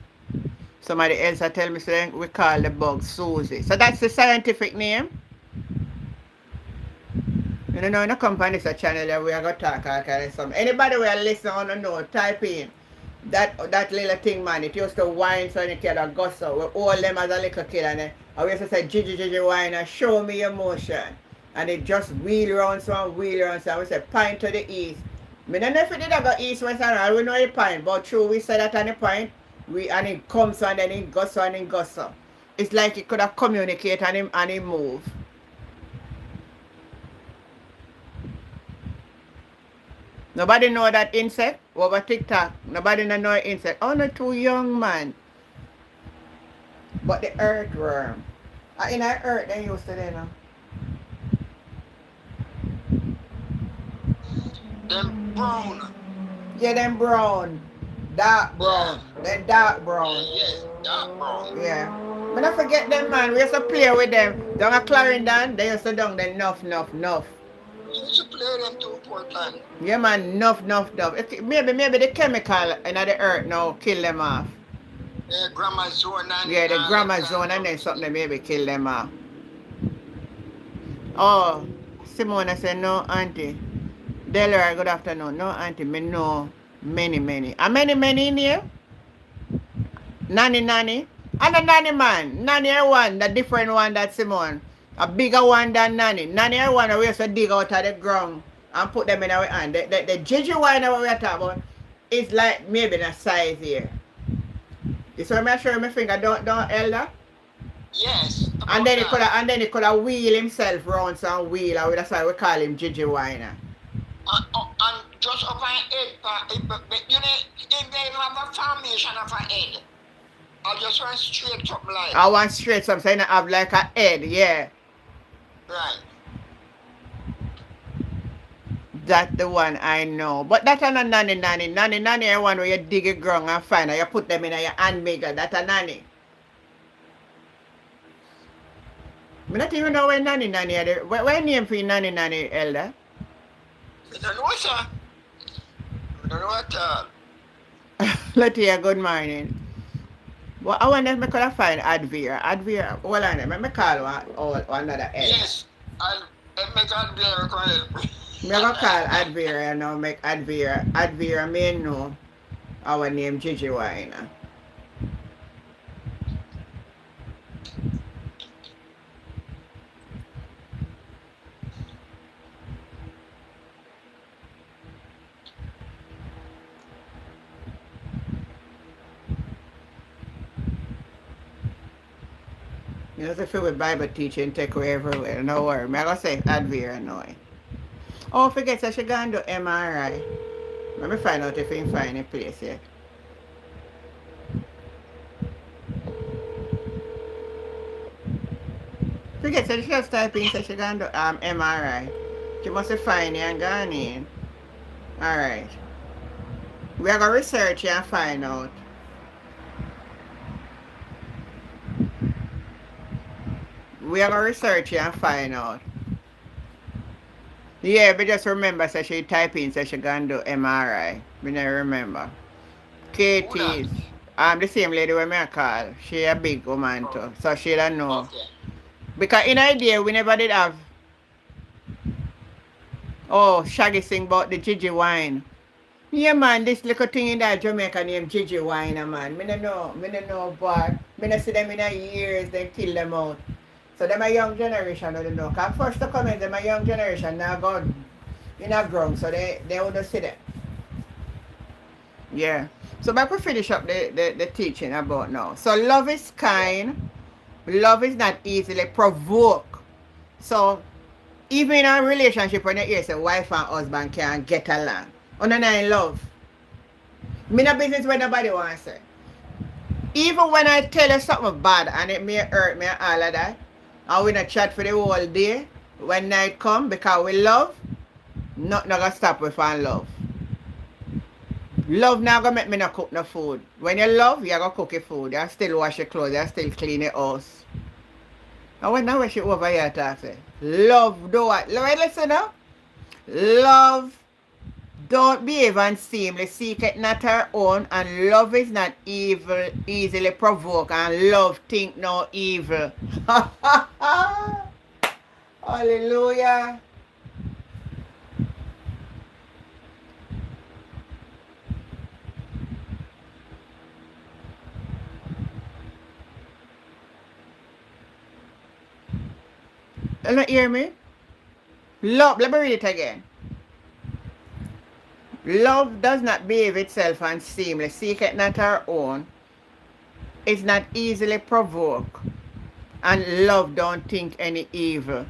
Somebody else tell me saying we call the bug Susie. So that's the scientific name. You know, in a company, it's a channel that we are going to talk all kind of something. Anybody will listen on the know, type in that little thing, man. It used to whine so you can go so. We hold them as a little kid, and I used to say, Gigi whine and show me your motion. And it just wheel around so and wheel around so. And we say, point to the east. I don't know if it did go east, west, and right. We know it point, but true, we said that on the point. And it comes so and then it goes so and it goes so. It's like it could have communicate and it move. Nobody know that insect over TikTok. Nobody know insect. Oh, no, too young, man. But the earthworm. In the earth, they used to there now. them brown. Yeah, them brown. Dark brown. Then dark brown. Yes, dark brown. Yeah. But don't forget them, man. We used to play with them. Down at Clarendon, they used to down there nuff. You used to play them too, Portland. Yeah, man, nuff. Maybe the chemical in the earth now kill them off. Yeah, grammar zone and Yeah, the grammar zone and then something that maybe kill them off. Oh, Simona said, no, auntie. Delaware, good afternoon. No, auntie, me know many. How many in here? Nanny. And the nanny man. Nanny one, the different one that Simone. A bigger one than Nanny. Nanny one we used to dig out of the ground and put them in our hand. The Gigi one that we are talking about is like maybe the size here. You see what I'm showing my finger don't Elder? yes. And then he could have wheel himself round some wheel, and that's why we call him Gigi Winer. And just up an head, you know, if they have a formation of a head, I just want straight up like. I want straight something so you have like a head, yeah. Right. That's the one I know. But that's not nanny. Nanny is one where you dig a ground and find and you put them in your hand maker. That's a nanny. I don't even know where nanny is. Where name for nanny, Elder? I don't know, sir. I don't know at all. Let's hear good morning. Well, I wonder if I could find Advera. Hold on, let me call another L. Yes. I'll make Advera call me. I'm going to call Advera and now make Advera may know our name Gigi Winer. You know, if with Bible teaching take away everywhere, no worry. I'm going to say Advera now. Oh, forget that she going to do MRI. Let me find out if we can find a place yet. Forget that she just type in that she going to do MRI. She must have find it and gone in. Alright. We are going to research and find out. We are going to research and find out. Yeah, but just remember, so she type in, so she can do MRI. Me not remember. Who that? Katie's. The same lady when me I call. She a big woman Oh, too. So she don't know. Okay. Because in idea we never did have Shaggy sing about the Gigi wine. Yeah man, this little thing in that Jamaica named Gigi wine man. Me no know but me no see them in a years, they kill them out. So them a young generation don't know. Cause first to come in, them a young generation now go in a ground, so they would see them. Yeah. So back we finish up the teaching about now. So love is kind, love is not easily provoked. So even in a relationship when you hear say wife and husband can get along. On not in love. Me no business when nobody wants say. Even when I tell you something bad and it may hurt me and all of that, and we not chat for the whole day, when night come because we love, nothing gonna stop we from love. Love not gonna make me not cook no food. When you love, you gonna cook your food. You still wash your clothes, you still clean your house. And when I wish it over here talk say, love do what? Listen now. Love don't behave unseemly, seek it not her own, and love is not evil, easily provoked, and love think no evil. Hallelujah. You not hear me? Love, let me read it again. Love does not behave itself unseemly, seek it not her own, is not easily provoked, and love don't think any evil.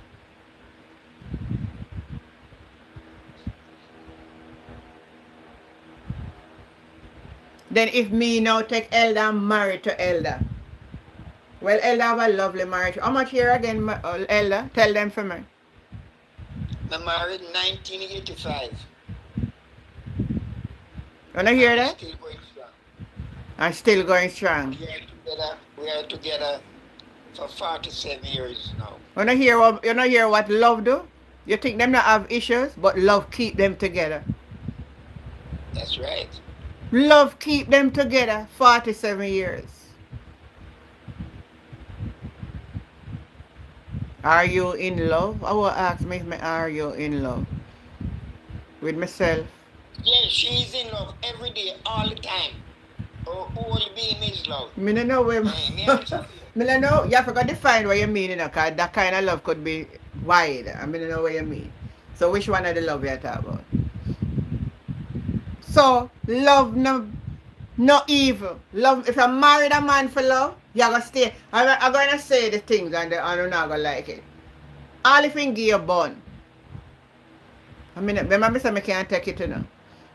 Then if me now take Elder and marry to Elder. Well, Elder have a lovely marriage. How much here again, Elder? Tell them for me. I married in 1985. Wanna hear I'm that? still going strong. I'm still going strong. We are together for 47 years now. You know hear what love do? You think them not have issues, but love keep them together. That's right. Love keep them together 47 years. Are you in love? I will ask me, are you in love? With myself. Yeah, she's in love every day, all the time. Her whole being is love. Me no know where. Me I'm telling you. Me no know. You forgot to define what you mean, you know, cause that kind of love could be wide. I mean, know what you mean. So which one of the love you talk about? So love no evil. Love. If you married a man for love, you gonna stay. I'm gonna say the things and I'm not gonna like it. All if you give you bun. I mean, remember say I can't take it, you know.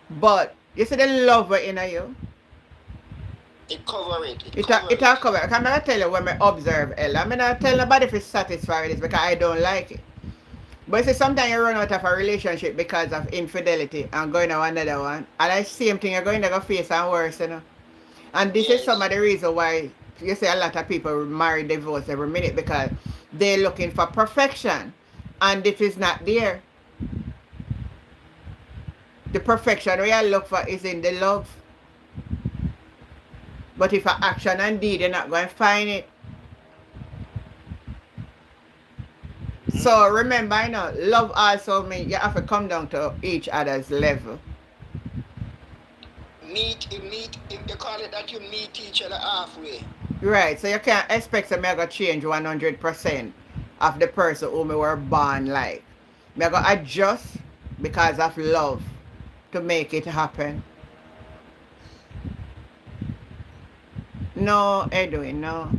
But you see the love in you. It cover it. It a cover. I'm not tell you when I observe Ella. I'm not tell nobody if it's satisfied with this because I don't like it. But you see, sometimes you run out of a relationship because of infidelity and going to another one. And the same thing you're going to go face and worse, you know. And this is some of the reason why you see a lot of people marry, divorce every minute because they're looking for perfection. And it is not there. The perfection we all look for is in the love. But if an action and deed, you're not going to find it. So remember, you know, love also means you have to come down to each other's level. Meet, if they call it that, you meet each other halfway. Right, so you can't expect that I'm going to change 100% of the person who we were born like. I'm going to adjust because of love to make it happen. No, Edwin, no.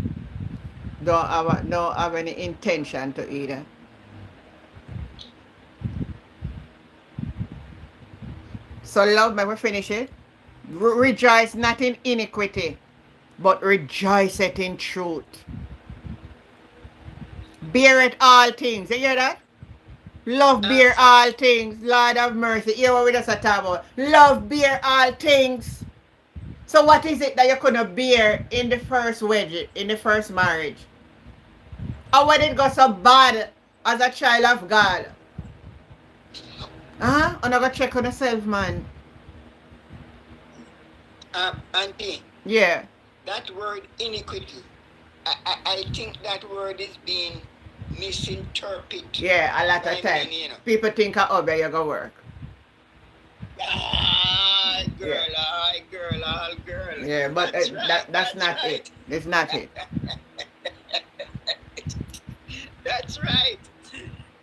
Don't have any intention to either. So love, may we finish it? Rejoice not in iniquity, but rejoice it in truth. Bear it all things. You hear that? Love bear all things. Lord have mercy. Hear what we just talk about. Love bear all things. So what is it that you couldn't bear in the first wedding, in the first marriage? Or when it got so bad as a child of God? I'm not going to check on yourself, man. Auntie, Yeah. that word iniquity, I think that word is being misinterpreted Yeah, a lot by of time. many, you know. People think of Obia you go work. Ah, Yeah. girl, I girl, all girl. Yeah, but That's right, that's that's not it. right, It's not it. that's right,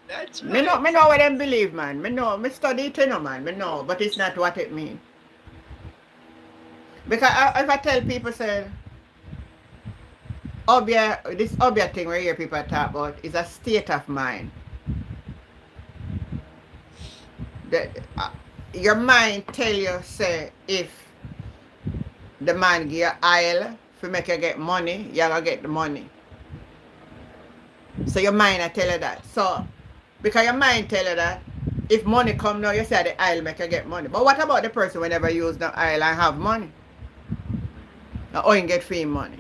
that's Me right. know what them believe, man. Me know, me study it, you know, man. Me know, but it's not what it mean. Because if I tell people, say, this Obia thing where you hear people talk about is a state of mind. The, your mind tell you, say, if the man give you oil to make you get money, you gonna get the money. So your mind I tell you that. So because your mind tell you that if money come now, you say the oil make you get money. But what about the person who never use the oil and have money? Or you get free money.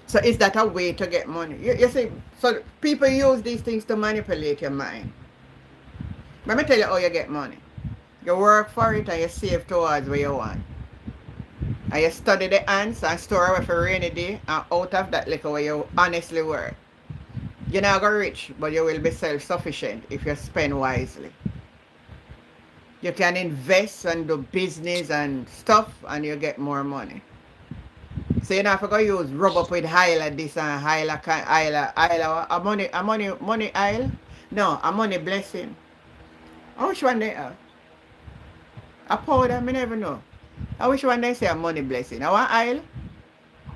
So is that a way to get money? You see, so people use these things to manipulate your mind. Let me tell you how you get money. You work for it and you save towards what you want. And you study the ants and store away for rainy day, and out of that little where you honestly work. You're not going rich, but you will be self-sufficient if you spend wisely. You can invest and do business and stuff and you get more money. So you don't have to use rub up with Hyla this and Hyla money Hyla? No, a money blessing. How which one they are? A powder, me never know. How which one they say a money blessing? I want Hyla?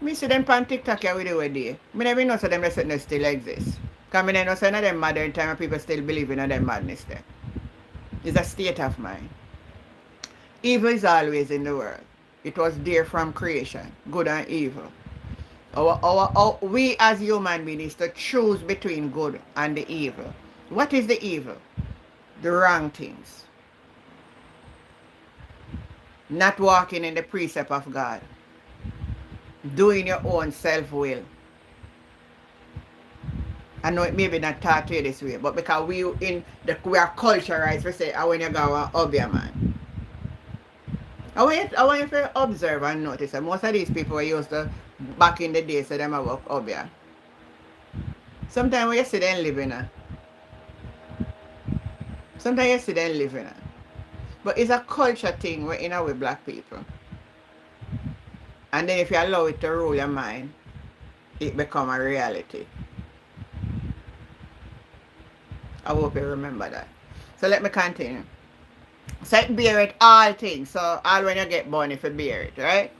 Me see them on TikTok here with the way there. Me never know so them they still exist. Because I know some of them modern time people still believe in them madness there. It's a state of mind. Evil is always in the world. It was there from creation, good and evil. We as human beings to choose between good and the evil. What is the evil? The wrong things. Not walking in the precept of God. Doing your own self-will. I know it may be not taught to you this way, but because we are culturized, we say, when you go and Obia man. I want you to observe and notice that most of these people were used to, back in the day, say them about Obia. Sometimes you see them living. Sometimes you see them living. But it's a culture thing we're in with black people. And then if you allow it to rule your mind, it become a reality. I hope you remember that. So let me continue. So bear it all things. So all when you get born if you bear it, right?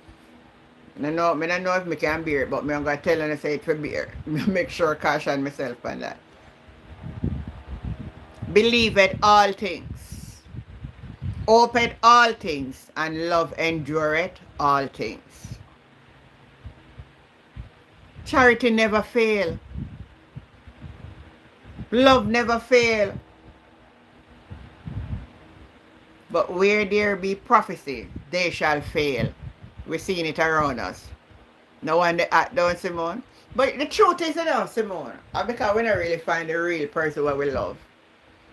I don't know if I can bear it, but I'm gonna tell you to say it for bear. Make sure I caution myself on that. Believe it all things. Hope it all things, and love endureth all things. Charity never fail. Love never fail. But where there be prophecy, they shall fail. We're seeing it around us. No one they act down, Simone. But the truth is enough, Simone. Because we don't really find the real person what we love.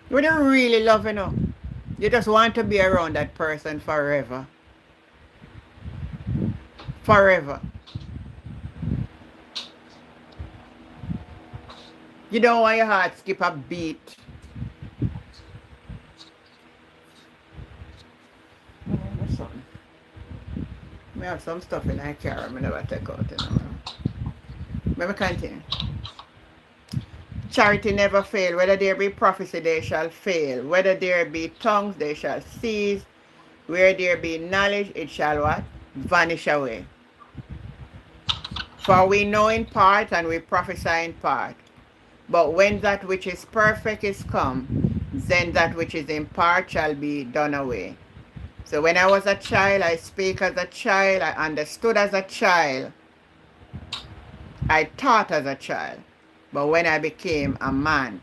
We don't really love enough. You just want to be around that person forever. Forever. You don't want your heart skip a beat. Something. I have some stuff in my car I never take out. Let me continue. Charity never fail. Whether there be prophecy, they shall fail. Whether there be tongues, they shall cease. Where there be knowledge, it shall what? Vanish away. For we know in part and we prophesy in part. But when that which is perfect is come, then that which is in part shall be done away. So when I was a child, I spake as a child, I understood as a child, I thought as a child. But when I became a man,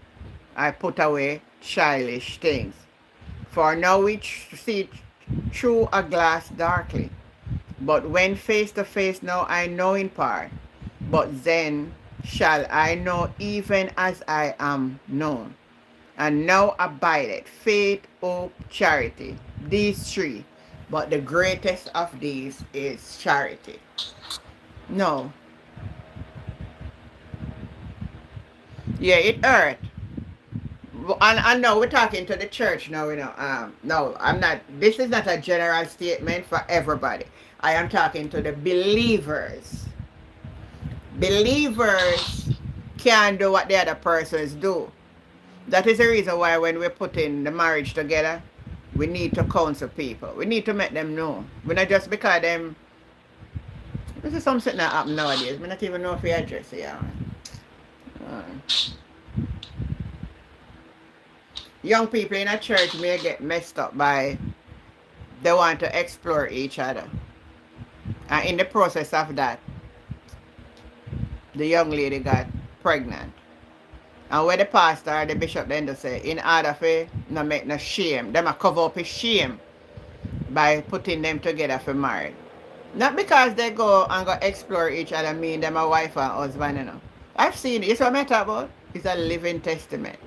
I put away childish things. For now we see through a glass darkly. But when face to face now I know in part. But then shall I know even as I am known. And now abideth faith, hope, charity. These three. But the greatest of these is charity. No. Yeah, it hurt. And no, we're talking to the church now, no, I'm not, this is not a general statement for everybody. I am talking to the believers. Believers can do what the other persons do. That is the reason why when we're putting the marriage together, we need to counsel people. We need to make them know. We're not just because them, this is something that happen nowadays. We not even know if we address it. Yeah. Young people in a church may get messed up by they want to explore each other. And in the process of that, the young lady got pregnant. And where the pastor or the bishop then to say, in order for not make no shame, them a cover up his shame by putting them together for marriage. Not because they go and go explore each other, mean them a wife and husband, I've seen it. It's what I'm talking about. It's a living testament.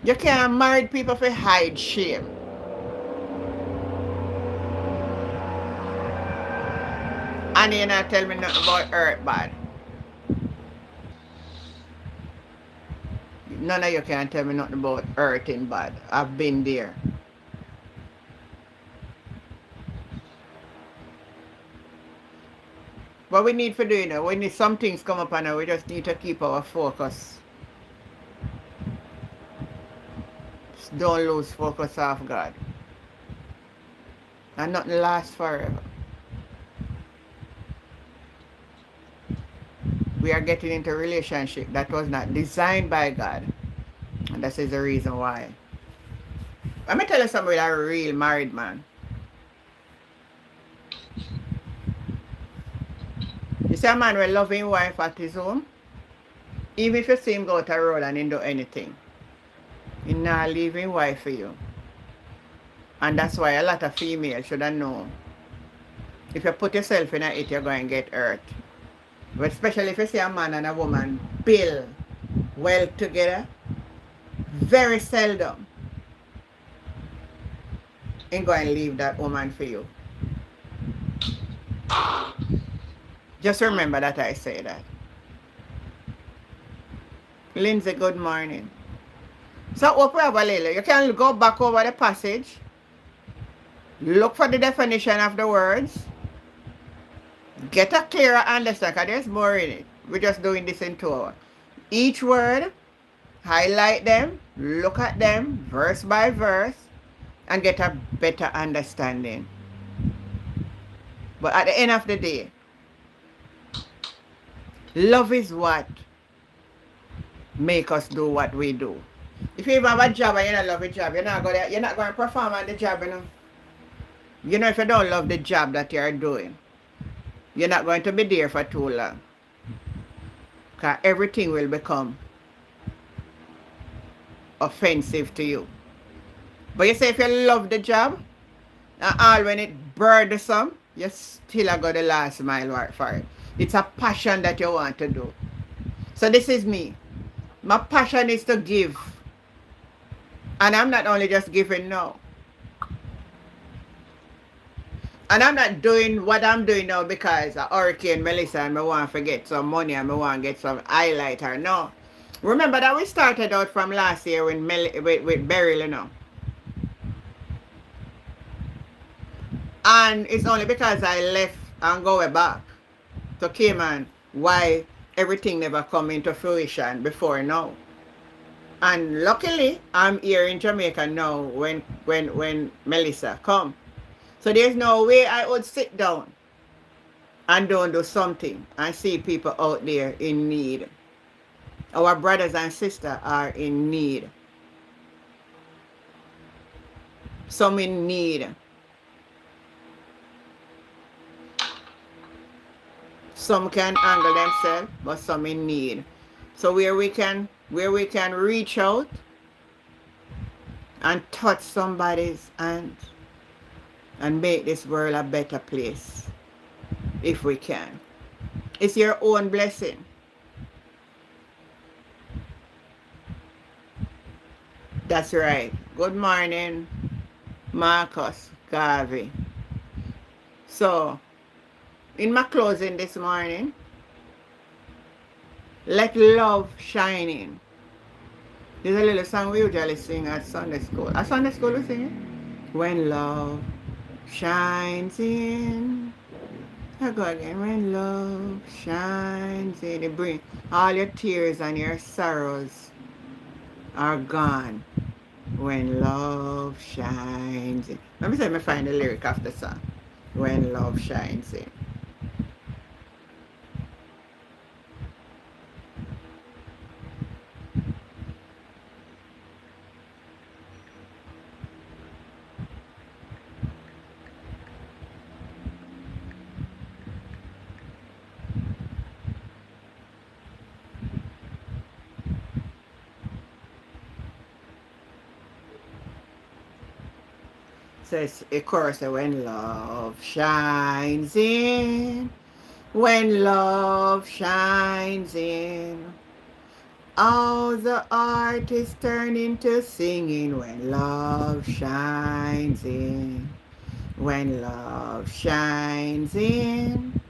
You can't marry people for hide shame. And you not tell me nothing about hurt bad. None of you can tell me nothing about hurting bad. I've been there. What we need for doing it, when some things come up and we just need to keep our focus. Just don't lose focus of God. And nothing lasts forever. We are getting into a relationship that was not designed by God. And that is the reason why. Let me tell you something with a real married man. You see a man will love his wife at his home. Even if you see him go out a road and he do anything, he not leave his wife for you. And that's why a lot of females should have known. If you put yourself in it, you're going to get hurt. But especially if you see a man and a woman build well together, very seldom ain't going to leave that woman for you. Just remember that I say that. Lindsay, good morning. So, Oprah, you can go back over the passage, look for the definition of the words, get a clearer understanding, because there's more in it. We're just doing this in 2 hours. Each word, highlight them, look at them, verse by verse, and get a better understanding. But at the end of the day, love is what make us do what we do. If you even have a job and you don't love a job, you're not going to perform on the job, if you don't love the job that you're doing, you're not going to be there for too long. Because everything will become offensive to you. But you say if you love the job, and all when it burdensome, you still got the last mile for it. It's a passion that you want to do. So this is me. My passion is to give. And I'm not only just giving now. And I'm not doing what I'm doing now because of Hurricane Melissa and I want to get some money and I want to get some highlighter. No. Remember that we started out from last year with Beryl, And it's only because I left and go back to Cayman why everything never come into fruition before now. And luckily, I'm here in Jamaica now when Melissa come. So there's no way I would sit down and don't do something and see people out there in need. Our brothers and sisters are in need. Some in need. Some can handle themselves, but some in need. So where we can reach out and touch somebody's hand and make this world a better place, if we can. It's your own blessing. That's right. Good morning. Marcus Garvey. So, in my closing this morning, let love shine in. There's a little song we usually sing at Sunday school. At Sunday school we sing it. When love shines in. I go again. When love shines in. It bring all your tears and your sorrows are gone. When love shines in. Let me see if I find the lyric of the song. When love shines in. Says a chorus when love shines in, when love shines in, all the art is turning to singing when love shines in, when love shines in,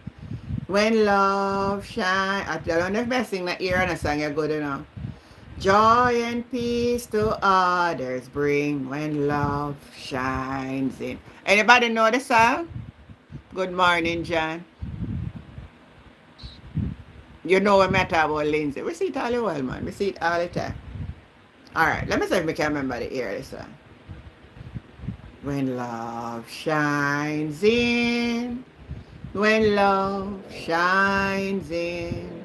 when love shines. I don't know if I sing that ear and a song you're good enough. Joy and peace to others bring when love shines in. Anybody know the song? Good morning, John. You know what I'm talking about, Lindsay. We see it all the while, man. We see it all the time. Alright, let me see if we can remember the ear of the song. When love shines in, when love shines in,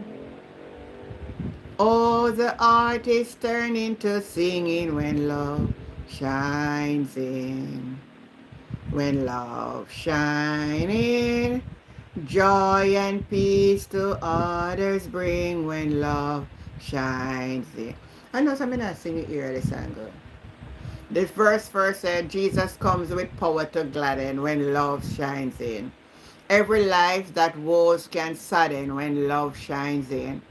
oh, the art is turning to singing when love shines in. When love shines in, joy and peace to others bring when love shines in. I know something I sing it here this song. The verse first said, Jesus comes with power to gladden when love shines in. Every life that woes can sadden when love shines in.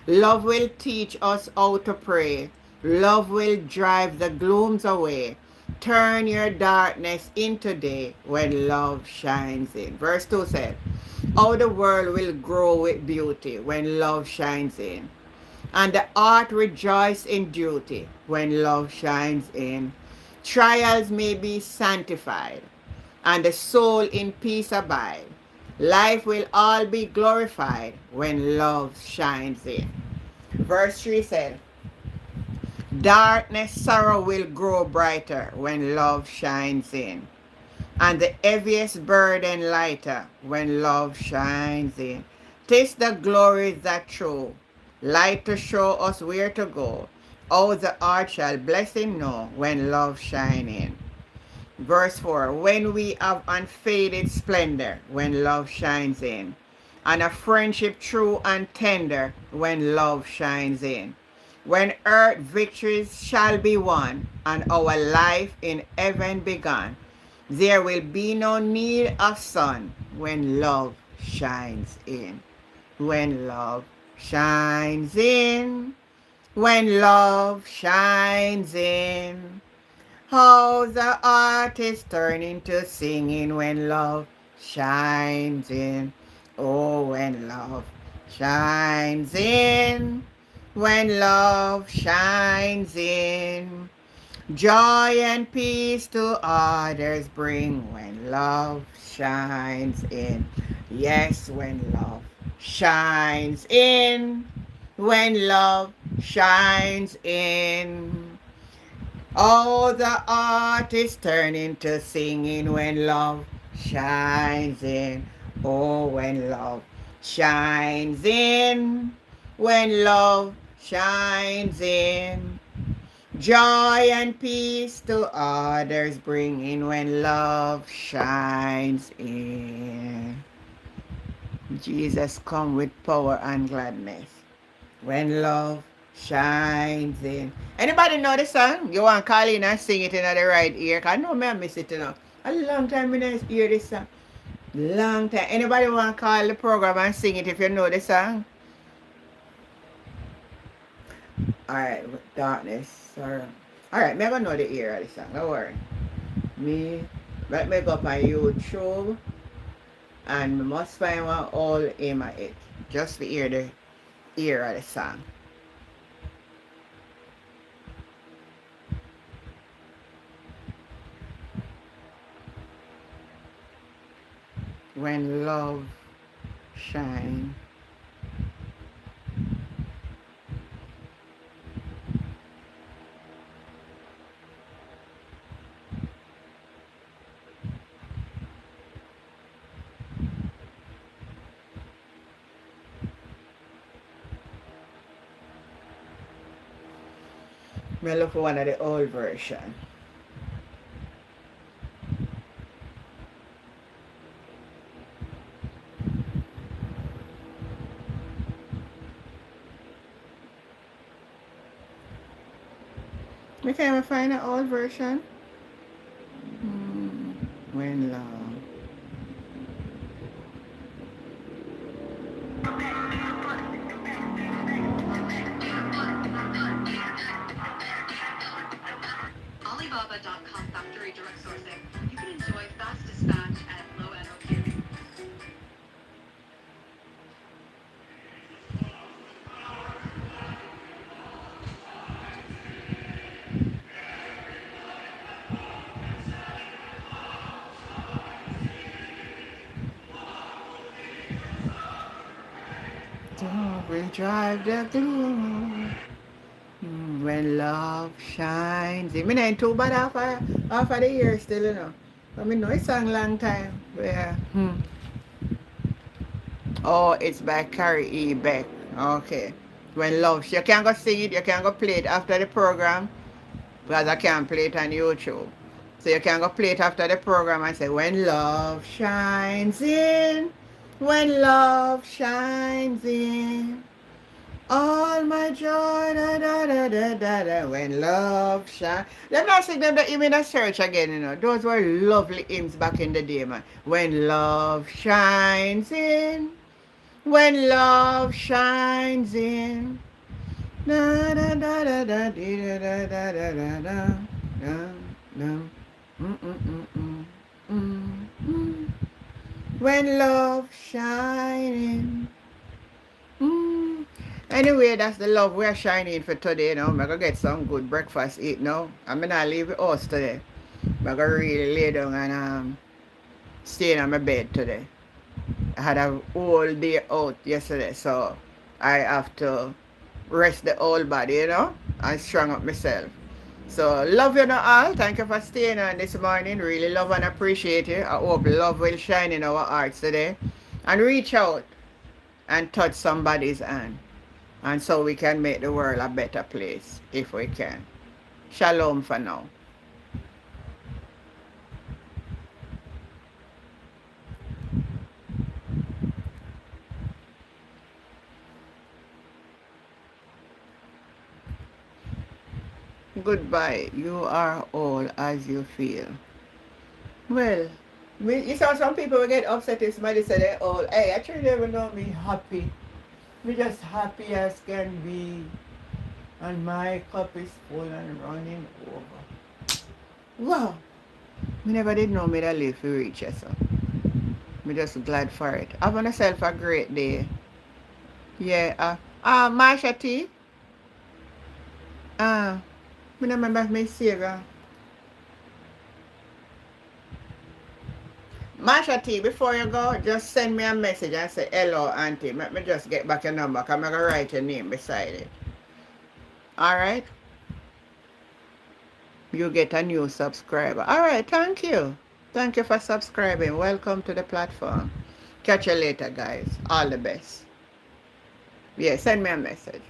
Love will teach us how to pray. Love will drive the glooms away. Turn your darkness into day when love shines in. Verse 2 said, how the world will grow with beauty when love shines in. And the heart rejoice in duty when love shines in. Trials may be sanctified, and the soul in peace abide. Life will all be glorified when love shines in. Verse 3 said, darkness, sorrow will grow brighter when love shines in. And the heaviest burden lighter when love shines in. 'Tis the glory that through light to show us where to go. Oh, the heart shall blessing know when love shine in. Verse 4, when we have unfaded splendor, when love shines in. And a friendship true and tender when love shines in. When earth victories shall be won and our life in heaven begun, there will be no need of sun when love shines in. When love shines in. When love shines in. How the heart is turning to singing when love shines in. Oh, when love shines in. When love shines in. Joy and peace to others bring when love shines in. Yes, when love shines in. When love shines in. Oh, the heart is turning to singing when love shines in. Oh, when love shines in. When love shines in. Joy and peace to others bringing when love shines in. Jesus come with power and gladness when love shines in. Anybody know the song? You want to call in and sing it in the right ear? Because I know me I miss it enough. A long time I didn't hear this song. Long time. Anybody want to call the program and sing it if you know the song? Alright, darkness. Sorry. Alright, me I gonna know the ear of the song. Don't worry. Let me go up on YouTube and we must find one all aim at it. Just to hear the ear of the song. When love shine. I look for one of the old version. We can't even find an old version. When love. Alibaba.com factory direct sourcing. You can enjoy fast dispatch and low MOQ. We drive the gloom. When love shines. I mean, I ain't too bad half of the year still, you know. I mean, know it's a long time. Yeah. Oh, it's by Carrie E. Beck. Okay. When love, you can go sing it, you can go play it after the program, because I can't play it on YouTube. So you can go play it after the program and say, when love shines in, when love shines in, all my joy, da da da da da da, when love shines. Let me not sing them the hymn in the church again, you know. Those were lovely hymns back in the day, man. When love shines in, when love shines in, da da da da da da da da da da da da da. When love shining. Anyway, that's the love we're shining for today, you know. I'm gonna get some good breakfast eat now. I'm gonna leave the house today. I'm gonna really lay down and stay on my bed today. I had a whole day out yesterday, so I have to rest the whole body, you know, and strong up myself. So love you now all. Thank you for staying on this morning. Really love and appreciate you. I hope love will shine in our hearts today. And reach out and touch somebody's hand. And so we can make the world a better place if we can. Shalom for now. Goodbye. You are all as you feel. Well, you saw some people will get upset if somebody say they're all, hey, actually they will know me happy. Me just happy as can be. And my cup is full and running over. Wow. Me never did know me that live to reach you, so. Me just glad for it. Have on yourself a great day. Yeah, Marsha T. Me no remember me Savior. Marsha T, before you go, just send me a message and say, hello, auntie. Let me just get back your number, because I'm going to write your name beside it. Alright? You get a new subscriber. Alright, thank you. Thank you for subscribing. Welcome to the platform. Catch you later, guys. All the best. Yeah, send me a message.